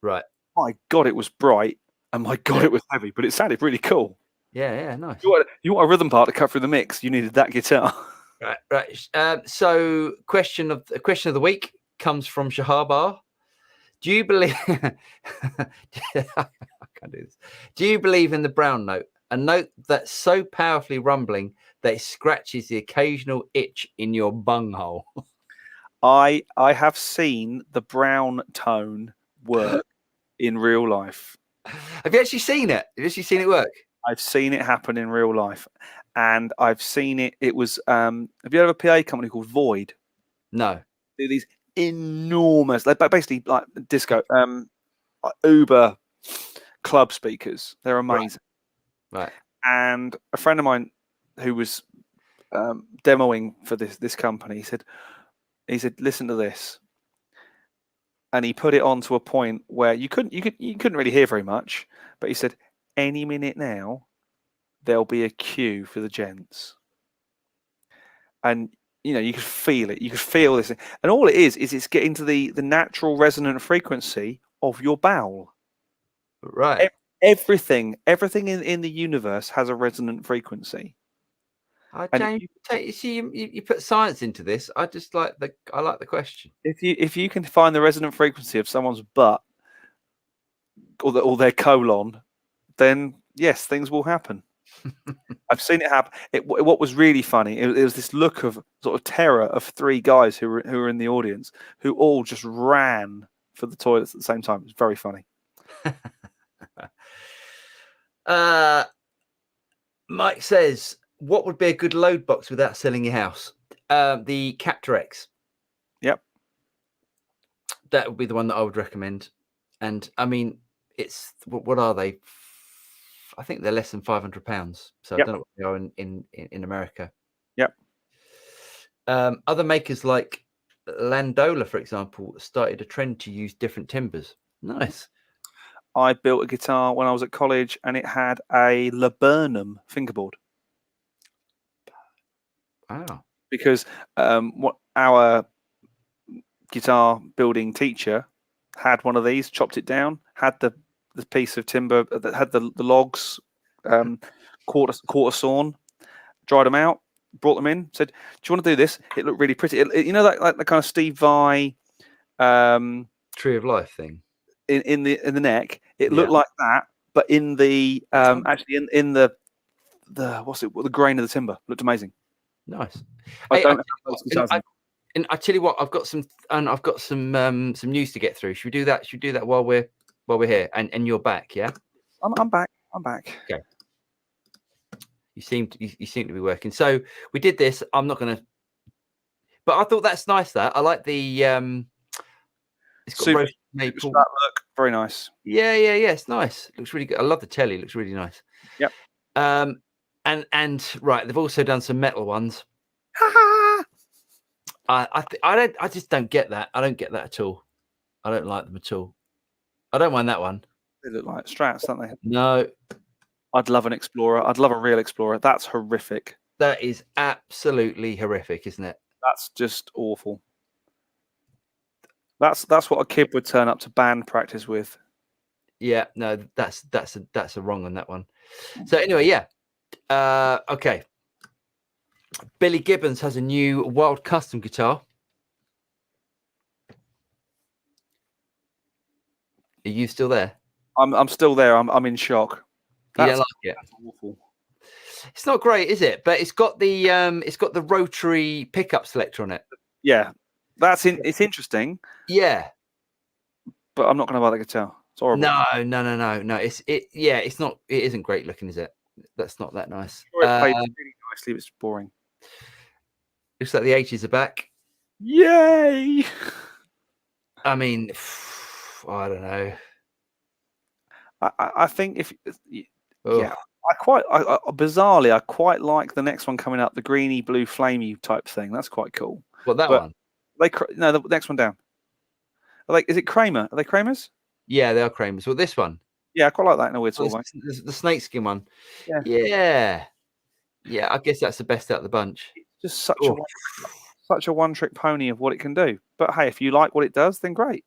Right. My God, it was bright, and my God, it was heavy, but it sounded really cool. Yeah, nice. You want a rhythm part to cut through the mix? You needed that guitar. Right. So, question of the week comes from Shahabar. Do you believe? I can't do this. Do you believe in the brown note? A note that's so powerfully rumbling that it scratches the occasional itch in your bunghole. I have seen the brown tone work in real life. Have you actually seen it? Have you actually seen it work? I've seen it happen in real life, and I've seen it. It was. Have you heard of a PA company called Void? No. They're these enormous, they're basically like disco, Uber club speakers. They're amazing. Right. And a friend of mine who was demoing for this company, he said, listen to this. And he put it on to a point where you couldn't really hear very much, but he said, any minute now, there'll be a queue for the gents. And you could feel it. You could feel this, and all it is it's getting to the natural resonant frequency of your bowel. Right. Everything in the universe has a resonant frequency. James, you put science into this. I like the question. If you can find the resonant frequency of someone's butt or their colon, then yes, things will happen. I've seen it happen. What was really funny, it was this look of sort of terror of three guys who were in the audience who all just ran for the toilets at the same time. It was very funny. Mike says, what would be a good load box without selling your house? The Captor X. Yep. That would be the one that I would recommend. And I mean, it's what are they? I think they're less than £500. So yep. I don't know what they are in America. Yep. Other makers like Landola, for example, started a trend to use different timbers. Nice. I built a guitar when I was at college, and it had a laburnum fingerboard. Wow. Because what our guitar building teacher had one of these, chopped it down, had the piece of timber that had the logs, quarter sawn, dried them out, brought them in, said, "Do you want to do this? It looked really pretty." That like the kind of Steve Vai Tree of Life thing in the neck. It looked like that, but in the actually in the the grain of the timber. Looked amazing. Nice. I tell you what, I've got some news to get through. Should we do that? Should we do that while we're here? And you're back, yeah? I'm back. Okay. You seem to be working. So we did this. I'm not gonna, but I thought that's nice. That I like the it's got super, roast maple. That look very nice. Yeah. It's nice. Looks really good. I love the telly. Looks really nice. Yep. And right, they've also done some metal ones. I just don't get that. I don't get that at all. I don't like them at all. I don't mind that one. They look like Strats, don't they? No. I'd love an Explorer. I'd love a real Explorer. That's horrific. That is absolutely horrific, isn't it? That's just awful. That's what a kid would turn up to band practice with. Yeah, no, that's a wrong on that one. So anyway, yeah. Okay. Billy Gibbons has a new Wild Custom guitar. Are you still there? I'm still there. I'm in shock. You don't like it? That's awful. It's not great, is it? But it's got the rotary pickup selector on it. Yeah, it's interesting. Yeah, but I'm not going to buy the guitar. It's horrible. No. It's not. It isn't great looking, is it? That's not that nice. Sure, it played really nicely. It's boring. Looks like the 80s are back. Yay! I mean, I don't know. I think bizarrely, I quite like the next one coming up, the greeny blue flamey type thing. That's quite cool. Well, that one. The next one down. Is it Kramer? Are they Kramers? Yeah, they are Kramers. Well, this one. Yeah, I quite like that in a weird sort of way. The snakeskin one. Yeah. Yeah. I guess that's the best out of the bunch. It's just such a one-trick pony of what it can do. But hey, if you like what it does, then great.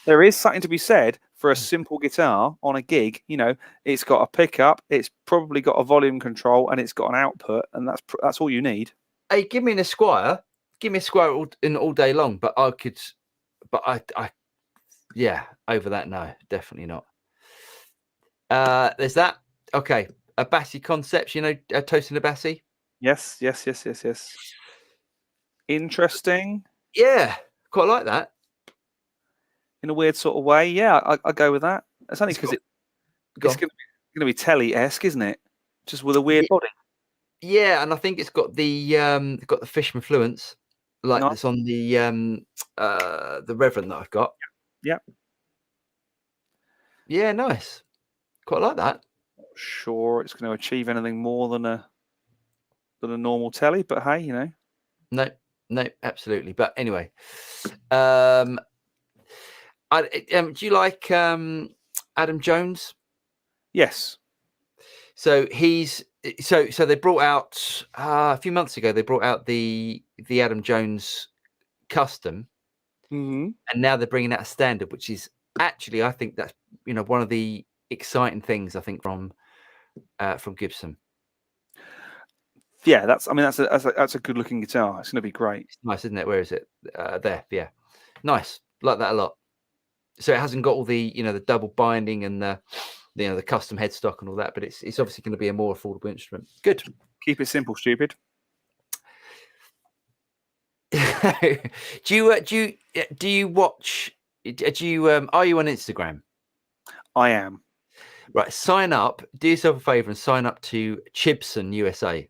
There is something to be said for a simple guitar on a gig. You know, it's got a pickup, it's probably got a volume control, and it's got an output, and that's all you need. Hey, give me an Esquire. Give me a Esquire all day long. But I could. But I over that, no, definitely not. There's that. Okay, a Bassi Concepts, you know, Toasting a Bassi. Yes. Interesting. Yeah, quite like that. In a weird sort of way, yeah, I go with that. It's only because it's going to be telly-esque, isn't it? Just with a weird body. Yeah, and I think it's got the Fishman Fluence, like that's on the Reverend that I've got. Yeah. Yeah, nice. Quite like that. Not sure it's going to achieve anything more than a normal telly, but hey, you know. No, absolutely. But anyway, do you like Adam Jones? Yes. So so they brought out a few months ago. They brought out the Adam Jones Custom, and now they're bringing out a standard, which is actually, I think that's one of the exciting things I think from Gibson. Yeah, that's a good looking guitar. It's going to be great. It's nice, isn't it? Where is it? There, yeah, nice. Like that a lot. So it hasn't got all the the double binding and the the custom headstock and all that, but it's obviously going to be a more affordable instrument. Good. Keep it simple, stupid. Are you on Instagram? I am. Right, sign up. Do yourself a favor and sign up to Chibson USA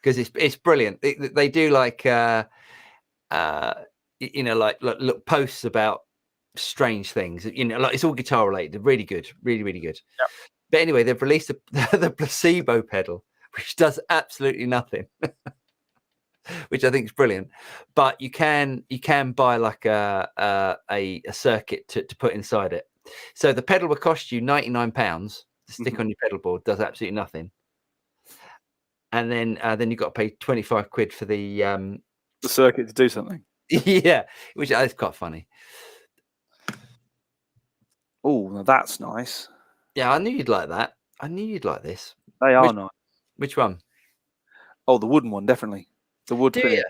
because it's brilliant. They do like look posts about strange things. Like it's all guitar related. Really good, really good. Yep. But anyway, they've released the placebo pedal, which does absolutely nothing. Which I think is brilliant, but you can buy like a circuit to put inside it. So the pedal will cost you £99 to stick on your pedal board. Does absolutely nothing, and then you've got to pay 25 quid for the circuit to do something. Yeah, which is quite funny. Oh, that's nice. Yeah, I knew you'd like that. I knew you'd like this. They are nice. Which one? Oh, the wooden one, definitely. The wood finish.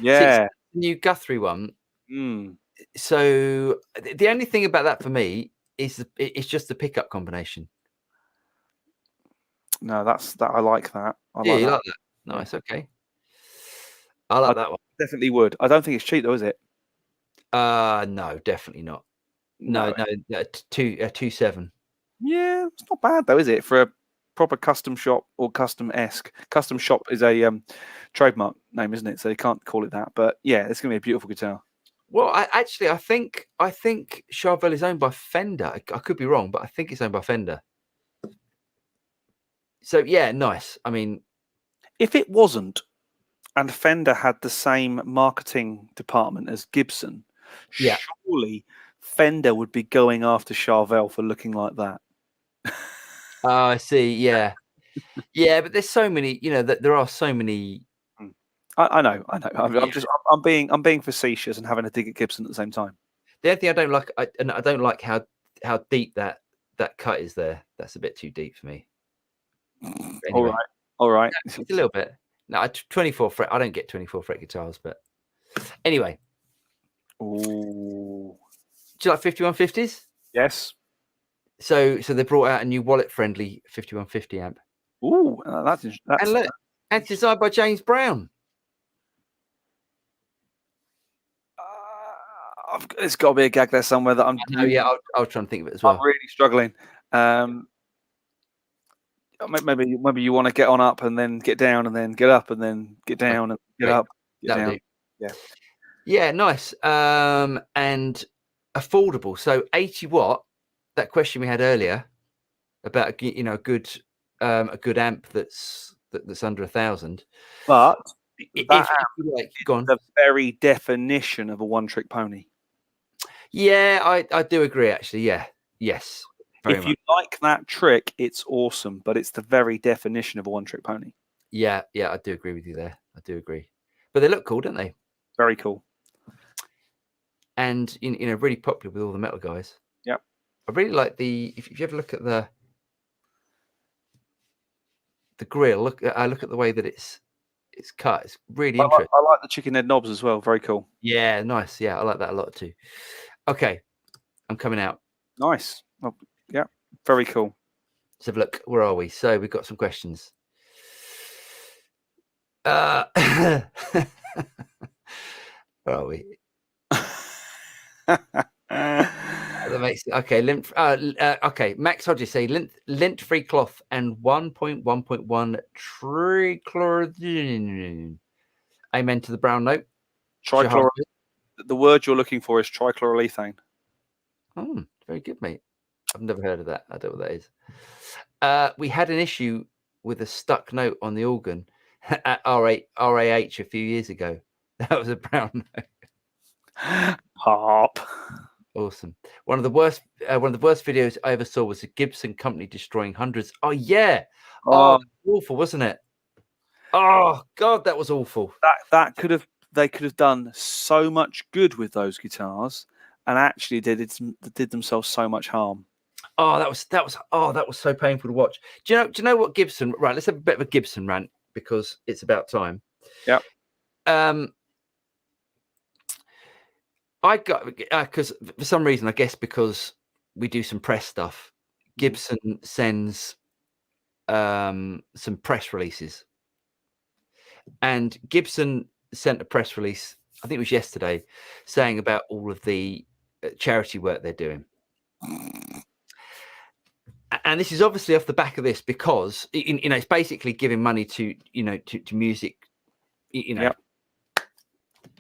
Yeah. The new Guthrie one. Mm. So the only thing about that for me is it's just the pickup combination. No, I like that. You like that? Nice. Okay. I like that one. Definitely would. I don't think it's cheap though, is it? No, definitely not. No, 2.7. Yeah, it's not bad though, is it? For a proper custom shop or custom-esque. Custom shop is a trademark name, isn't it? So you can't call it that. But yeah, it's going to be a beautiful guitar. Well, I think Charvel is owned by Fender. I could be wrong, but I think it's owned by Fender. So yeah, nice. I mean, if it wasn't, and Fender had the same marketing department as Gibson, surely Fender would be going after Charvel for looking like that. Oh, I see. Yeah, yeah, but there's so many. There are so many. I know. I'm being facetious and having a dig at Gibson at the same time. The only thing I don't like, I don't like how deep that cut is there. That's a bit too deep for me. Anyway. All right. It's a little bit. No, 24 fret. I don't get 24 fret guitars, but anyway. Ooh. Do you like 5150s? Yes. So they brought out a new wallet-friendly 5150 amp. Ooh, that's and look, it's designed by James Brown. It's got to be a gag there somewhere that I'm. I was trying to think of it as well. I'm really struggling. Maybe you want to get on up and then get down and then get up and then get down and get up. Get down. Yeah. Yeah, nice. And affordable. So 80 watt. That question we had earlier about a good amp that's under 1,000. But that amp is the very definition of a one-trick pony. Yeah, I do agree. Actually, yeah, yes. If you like that trick, it's awesome, but it's the very definition of a one-trick pony. Yeah, I do agree with you there. I do agree. But they look cool, don't they? Very cool. And really popular with all the metal guys. Yep. I really like if you ever look at the grill, look at the way that it's cut. It's really interesting. I like the chicken head knobs as well. Very cool. Yeah, nice. Yeah, I like that a lot too. Okay, I'm coming out. Nice. Oh, yeah, very cool. Let's have a look. Where are we? So we've got some questions. Where are we? That makes it okay. Lint. Okay. Max Hodges say lint-free cloth and 1.1.1 trichloroethane. Amen to the brown note. The word you're looking for is trichloroethane. Oh, very good, mate. I've never heard of that. I don't know what that is. We had an issue with a stuck note on the organ at RAH a few years ago. That was a brown note. Pop. Awesome. One of the worst videos I ever saw was a Gibson company destroying hundreds. Oh yeah. Oh, awful, wasn't it? Oh God, that was awful. They could have done so much good with those guitars, and actually did themselves so much harm. Oh, that was so painful to watch. Do you know what Gibson? Right, let's have a bit of a Gibson rant because it's about time. Yeah. I got because for some reason, I guess because we do some press stuff, Gibson sends some press releases, and Gibson sent a press release, I think it was yesterday, saying about all of the charity work they're doing. And this is obviously off the back of this because it's basically giving money to music, Yep.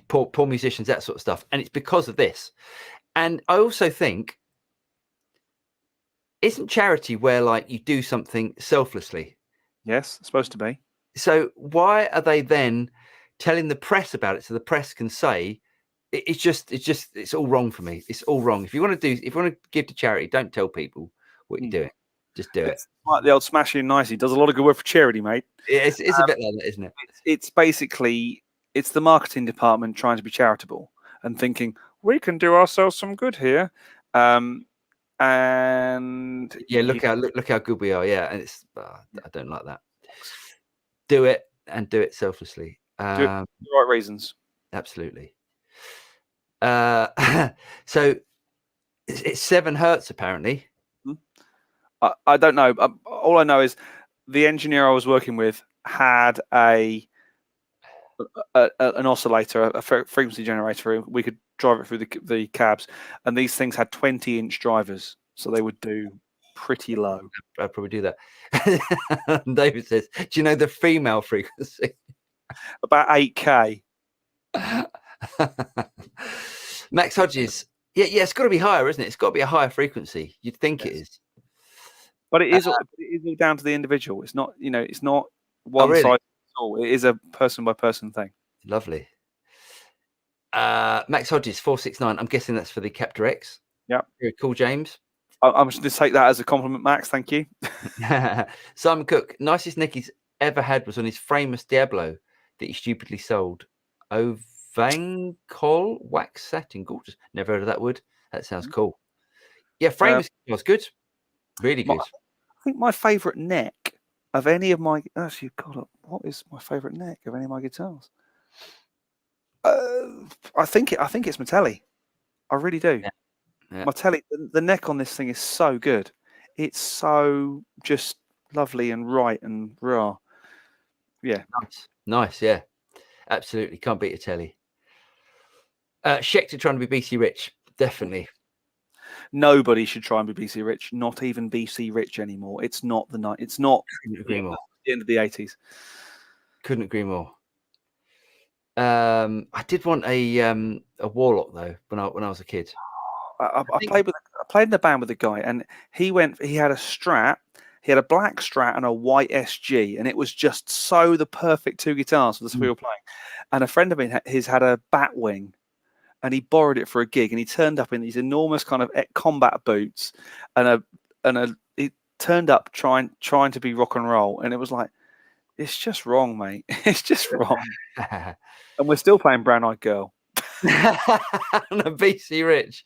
poor musicians, that sort of stuff. And it's because of this. And I also think, isn't charity where like you do something selflessly? Yes, it's supposed to be. So why are they then telling the press about it so the press can say it's all wrong for me? It's all wrong. If you want to give to charity, don't tell people what you're doing. Just do it. Like the old Smashing Nicey does a lot of good work for charity, mate. It's a bit like that, isn't it? It's basically the marketing department trying to be charitable and thinking we can do ourselves some good here. And yeah, look how good we are. Yeah, and it's I don't like that. Do it and do it selflessly. Do it for the right reasons. Absolutely. So it's 7 hertz apparently. I don't know. All I know is the engineer I was working with had an oscillator, a frequency generator. We could drive it through the cabs, and these things had 20-inch drivers, so they would do pretty low. I'd probably do that. David says, "Do you know the female frequency?" About 8K. Max Hodges, yeah, it's got to be higher, isn't it? It's got to be a higher frequency. You'd think it is. But it is all down to the individual. It's not, it's not one size fits all. It is a person by person thing. Lovely. Max Hodges 469. I'm guessing that's for the Captor X. Yeah. Very cool, James. I'm just going to take that as a compliment, Max. Thank you. Simon Cook, nicest nick he's ever had was on his famous Diablo that he stupidly sold. Ovancol wax satin, gorgeous. Never heard of that wood. That sounds cool. Yeah, frameless was good. Really good. I think my favourite neck of any of my actually, God, what is my favourite neck of any of my guitars? I think it's my telly. I really do. Yeah. Yeah. My telly, the neck on this thing is so good. It's so just lovely and right and raw. Yeah. Nice. Yeah, absolutely. Can't beat a telly. Schecter trying to be BC Rich. Definitely. Nobody should try and be BC Rich. Not even BC Rich anymore. It's not the night. It's not the end of the 80s. Couldn't agree more. I did want a Warlock though when I was a kid. I played in the band with a guy, and he had a Strat. He had a black Strat and a white SG, and it was just so the perfect two guitars for the stuff we were playing. And a friend of mine, his had a Batwing, and he borrowed it for a gig, and he turned up in these enormous kind of combat boots, he turned up trying to be rock and roll, and it was like, it's just wrong, mate. It's just wrong. And we're still playing Brown Eyed Girl. On a BC Rich.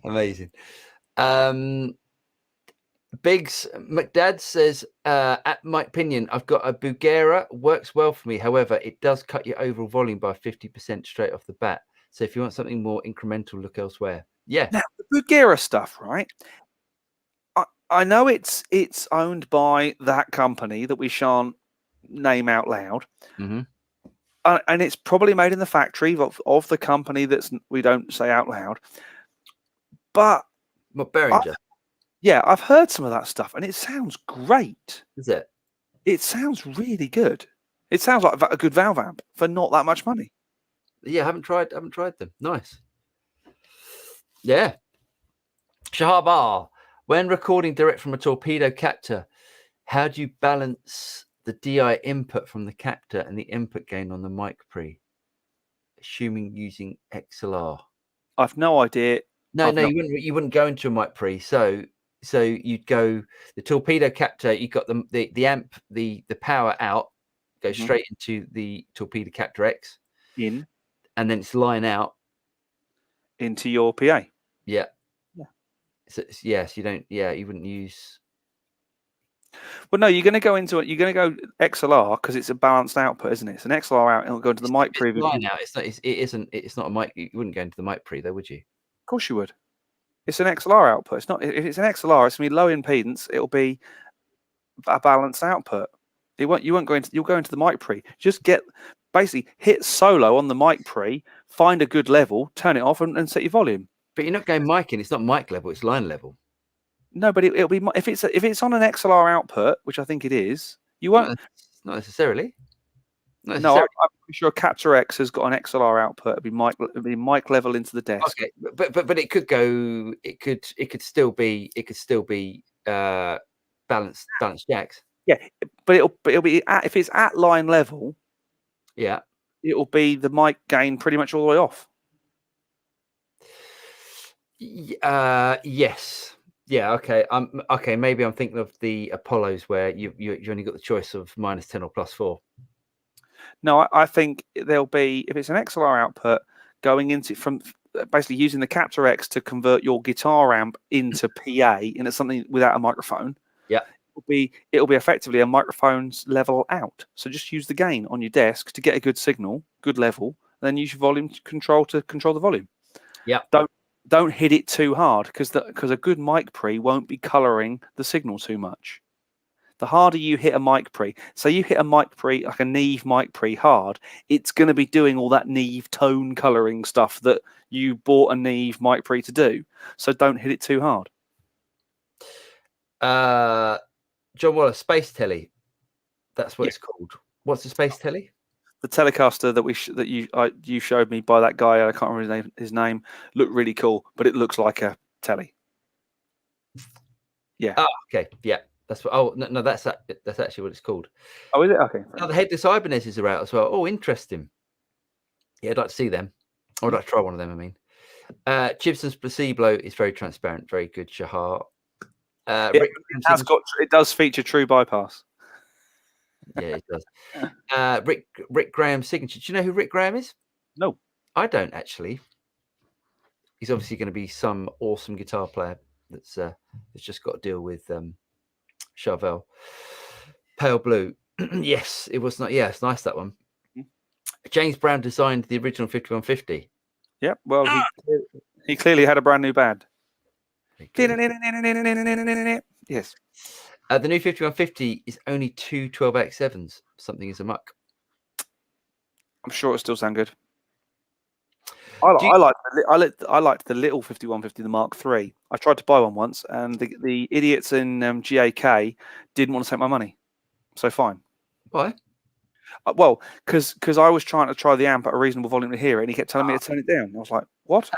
Amazing. Biggs McDad says, at my opinion, I've got a Bugera, works well for me. However, it does cut your overall volume by 50% straight off the bat. So if you want something more incremental, look elsewhere. Yeah. Now, the Bugera stuff, right? I know it's owned by that company that we shan't name out loud. Mm-hmm. And it's probably made in the factory of the company we don't say out loud. But Behringer. I've heard some of that stuff, and it sounds great. Is it? It sounds really good. It sounds like a good valve amp for not that much money. Yeah, I haven't tried them. Nice. Yeah. Shahabar, when recording direct from a torpedo captor, how do you balance the DI input from the captor and the input gain on the mic pre? Assuming using XLR. I've no idea. No, you wouldn't go into a mic pre. So you'd go the torpedo captor. You got the amp, the power out, goes straight into the torpedo captor X in, and then it's line out into your PA. Yeah. So yes, you don't. Yeah, you wouldn't use. Well, no, you're going to go into it. You're going to go XLR because it's a balanced output, isn't it? It's an XLR out. It'll go into the mic pre. Line out. It's not. It isn't. It's not a mic. You wouldn't go into the mic pre, though, would you? Of course you would. It's an XLR output. It's not. If it's an XLR, it's going to be low impedance. It'll be a balanced output. You won't go into. You'll go into the mic pre. Just basically hit solo on the mic pre. Find a good level. Turn it off and set your volume. But you're not going mic in. It's not mic level. It's line level. No, but it'll be if it's on an XLR output, which I think it is. You won't. Not necessarily. No, I'm sure Capture X has got an XLR output. It'll be mic level into the desk. Okay, but it could go. It could still be balanced jacks. Yeah, but it'll be if it's at line level. Yeah, it'll be the mic gain pretty much all the way off. Yes. Yeah. Okay. Okay. Maybe I'm thinking of the Apollos where you only got the choice of -10 or +4. No, I think there'll be, if it's an XLR output going into from basically using the Capture X to convert your guitar amp into PA into something without a microphone. Yeah. It'll be effectively a microphone's level out. So just use the gain on your desk to get a good signal, good level, then use your volume control to control the volume. Yeah. Don't hit it too hard because a good mic pre won't be coloring the signal too much. The harder you hit a mic pre, say you hit a mic pre, like a Neve mic pre hard, it's going to be doing all that Neve tone coloring stuff that you bought a Neve mic pre to do. So don't hit it too hard. John Waller, Space Telly. That's what it's called. What's the Space Telly? The Telecaster that you showed me by that guy, I can't remember his name, looked really cool, but it looks like a telly. Yeah. Oh, okay. Yeah. That's what. Oh no, that's actually what it's called. Oh, is it? Okay. Now the headless Ibanez's are out as well. Oh, interesting. Yeah, I'd like to see them. I'd like to try one of them. I mean, Gibson's Placebo is very transparent, very good. Shahar. It does feature true bypass. Yeah, it does. Rick Graham's signature. Do you know who Rick Graham is? No, I don't actually. he's obviously going to be some awesome guitar player that's just got to deal with Chauvel. Pale Blue. Yes, it was not. Yeah, it's nice, that one. James Brown designed the original 5150. Yep. Well, he clearly had a brand new band. Yes. The new 5150 is only two 12x7s. Something is amuck. I'm sure it still sound good. I liked the little 5150, the Mark III. I tried to buy one once, and the idiots in GAK didn't want to take my money. So fine. Why? Well, because I was trying to try the amp at a reasonable volume to hear it, and he kept telling me to turn it down. I was like, what?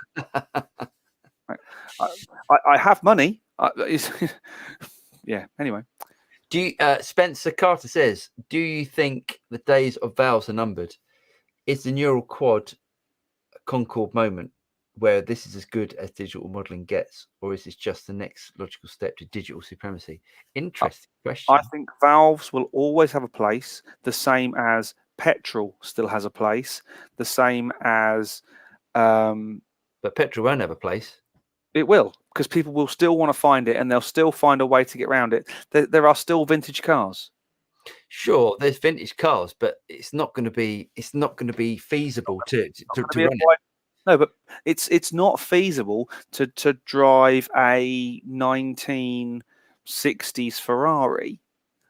I have money. Yeah. Anyway. Do you, Spencer Carter says, do you think the days of valves are numbered? Is the neural quad a Concord moment where this is as good as digital modeling gets, or is this just the next logical step to digital supremacy? Interesting question. I think valves will always have a place, the same as petrol still has a place, the same as. But petrol won't have a place. It will, because people will still want to find it, and they'll still find a way to get around it. There are still vintage cars. Sure, there's vintage cars, but it's not going to be feasible to run it. No, but it's not feasible to drive a 1960s Ferrari,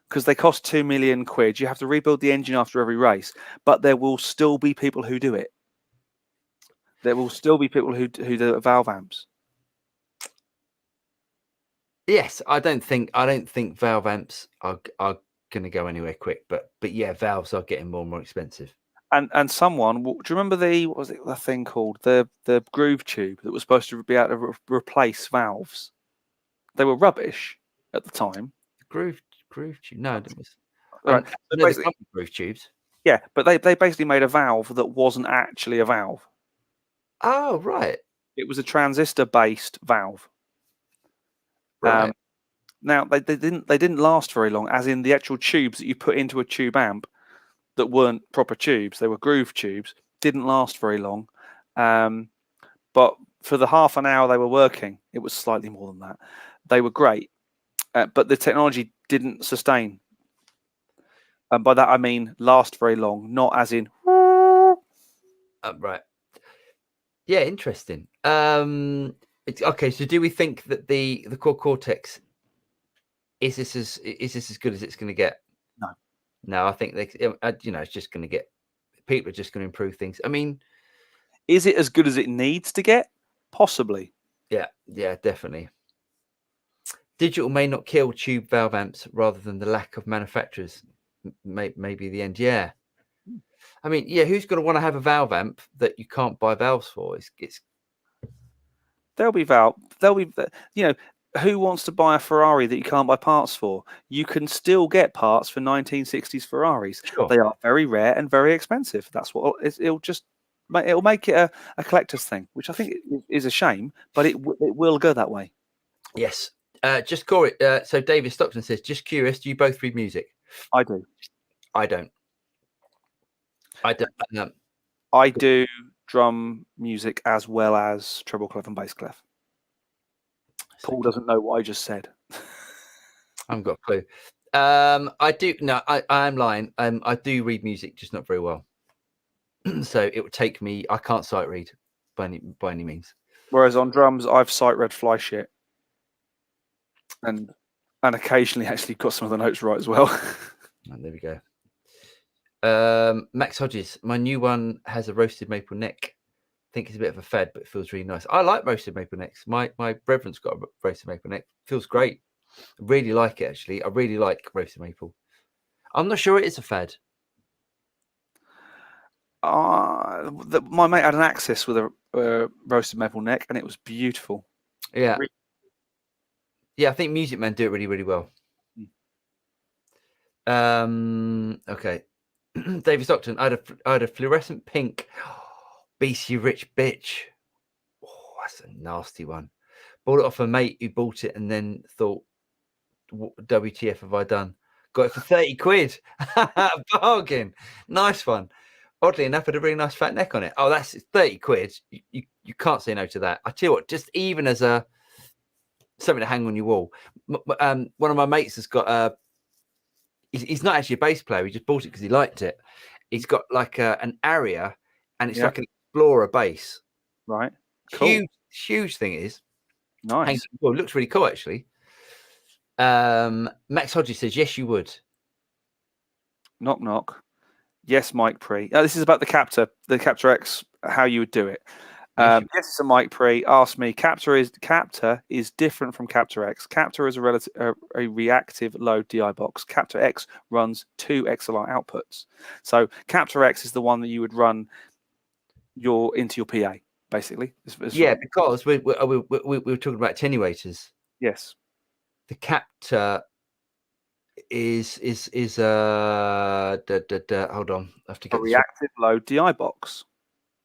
because they cost £2 million. You have to rebuild the engine after every race, but there will still be people who do it. There will still be people who do valve amps. Yes, I don't think valve amps are going to go anywhere quick, but yeah, valves are getting more and more expensive. And someone, do you remember what was it, the thing called the groove tube that was supposed to be able to replace valves? They were rubbish at the time. Groove tube? No, it was. Right. The groove tubes. Yeah, but they basically made a valve that wasn't actually a valve. Oh, right. It was a transistor-based valve. Right. Now they didn't last very long, as in the actual tubes that you put into a tube amp that weren't proper tubes, they were groove tubes, didn't last very long. But for the half an hour they were working, it was slightly more than that. They were great, but the technology didn't sustain. And by that I mean last very long, not as in. Right. Yeah, interesting. Okay, so do we think that the core Cortex is this as good as it's going to get? No, I think it's just going to get. People are just going to improve things. I mean, is it as good as it needs to get? Possibly. Yeah, definitely. Digital may not kill tube valve amps, rather than the lack of manufacturers. Maybe the end. Yeah. I mean, yeah, who's going to want to have a valve amp that you can't buy valves for? There'll be who wants to buy a Ferrari that you can't buy parts for? You can still get parts for 1960s Ferraris. Sure. They are very rare and very expensive. That's what it'll make it a collector's thing, which I think is a shame, but it will go that way. Yes. Just call it. So David Stockton says, just curious, do you both read music? I do. I don't. I do drum music as well as treble clef and bass clef. Paul doesn't know what I just said. I haven't got a clue. I do. No, I am lying. I do read music, just not very well. So it would take me. I can't sight read by any means. Whereas on drums, I've sight read fly shit, and occasionally actually got some of the notes right as well. And there we go. Max Hodges, my new one has a roasted maple neck. I think it's a bit of a fad, but it feels really nice. I like roasted maple necks. My brethren's got a roasted maple neck. Feels great. I really like it, actually. I really like roasted maple. I'm not sure it is a fad. My mate had an Axis with a roasted maple neck, and it was beautiful. Yeah. Yeah, I think Music Man do it really, really well. Okay. David Stockton, I had a fluorescent pink BC Rich bitch. Oh, that's a nasty one. Bought it off a mate who bought it and then thought, WTF have I done? Got it for 30 quid. Bargain. Nice one. Oddly enough, had a really nice fat neck on it. Oh, that's 30 quid. You can't say no to that. I tell you what, just even as something to hang on your wall. One of my mates has got he's not actually a bass player. He just bought it because he liked it. He's got like an area, and it's like an Explorer bass. Right. Cool. Huge thing it is. Nice. Well, it looks really cool actually. Max Hodges says yes, you would. Knock knock. Yes, Mike Pre. This is about the Captor X, how you would do it. Yes, it's a Mike Pre. Ask me. Captor is different from Captor X. Captor is a reactive low DI box. Captor X runs 2 XLR outputs. So Captor X is the one that you would run into your PA, basically. Because we were talking about attenuators. Yes. The Captor is hold on, I have to get a reactive low DI box.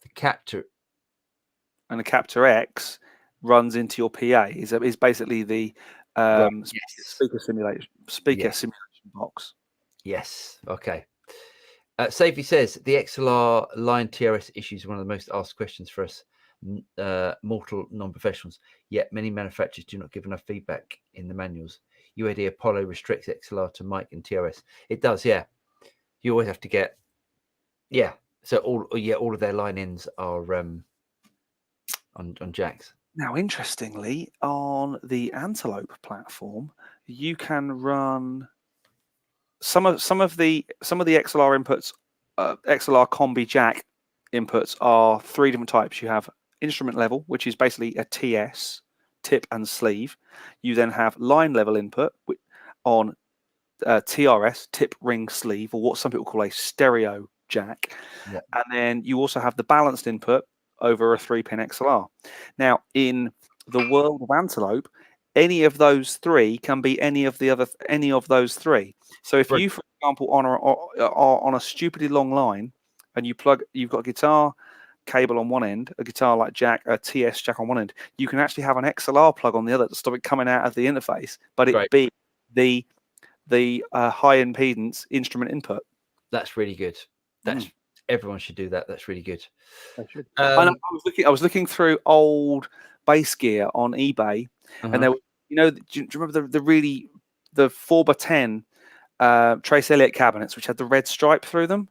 The Captor and the Captor X runs into your PA is basically the speaker simulation box. Yes. Okay. Safety says the XLR line TRS issues are one of the most asked questions for us mortal non-professionals. Yet many manufacturers do not give enough feedback in the manuals. UAD Apollo restricts XLR to mic and TRS. It does, yeah. You always have to get, So all of their line-ins are on jacks. Now, interestingly, on the Antelope platform, you can run some of the XLR inputs. XLR combi jack inputs are 3 different types. You have instrument level, which is basically a TS, tip and sleeve. You then have line level input on TRS, tip, ring, sleeve, or what some people call a stereo jack. Yeah. And then you also have the balanced input over a 3-pin XLR. Now, in the world of Antelope, any of those 3 can be any of those 3. So if you, for example, are on a stupidly long line and you've got a guitar cable on one end, a guitar like jack, a TS jack on one end, you can actually have an XLR plug on the other to stop it coming out of the interface, but it be the high impedance instrument input. That's really good. Everyone should do that. That's really good. I should. I was looking through old bass gear on eBay, and there were, do you remember the 4x10 Trace Elliott cabinets which had the red stripe through them?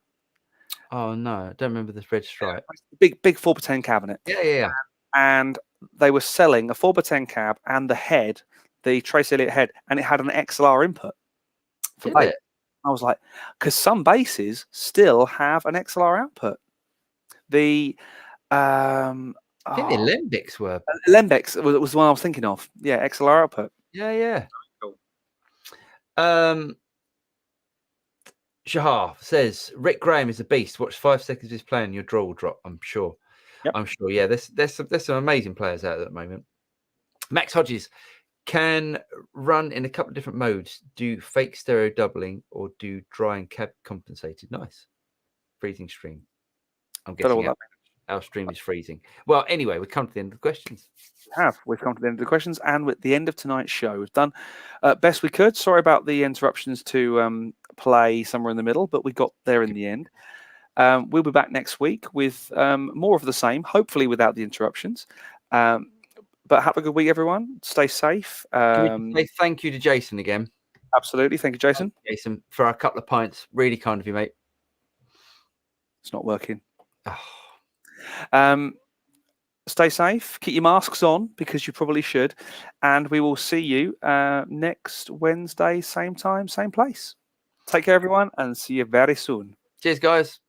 Oh no, I don't remember the red stripe. Big 4x10 cabinet. Yeah. And they were selling a 4x10 cab and the head, the Trace Elliott head, and it had an XLR input for bass. I was like, because some basses still have an XLR output. I think the Lembics were. Lembics was the one I was thinking of. Yeah, XLR output. Yeah. Cool. Shahar says Rick Graham is a beast. Watch 5 seconds of his playing, your draw will drop. I'm sure. Yep. I'm sure. Yeah, there's some amazing players out there at the moment. Max Hodges can run in a couple of different modes. Do fake stereo doubling or do dry and cab compensated. Nice. Freezing stream. I'm guessing our stream is freezing. Well, anyway, we've come to the end of the questions. We've come to the end of the questions and with the end of tonight's show. We've done best we could. Sorry about the interruptions to play somewhere in the middle, but we got there in the end. We'll be back next week with more of the same, hopefully without the interruptions. But have a good week, everyone. Stay safe. Can we say thank you to Jason again? Absolutely. Thank you, Jason. Jason, for a couple of pints. Really kind of you, mate. It's not working. Oh. Stay safe. Keep your masks on because you probably should. And we will see you next Wednesday, same time, same place. Take care, everyone, and see you very soon. Cheers, guys.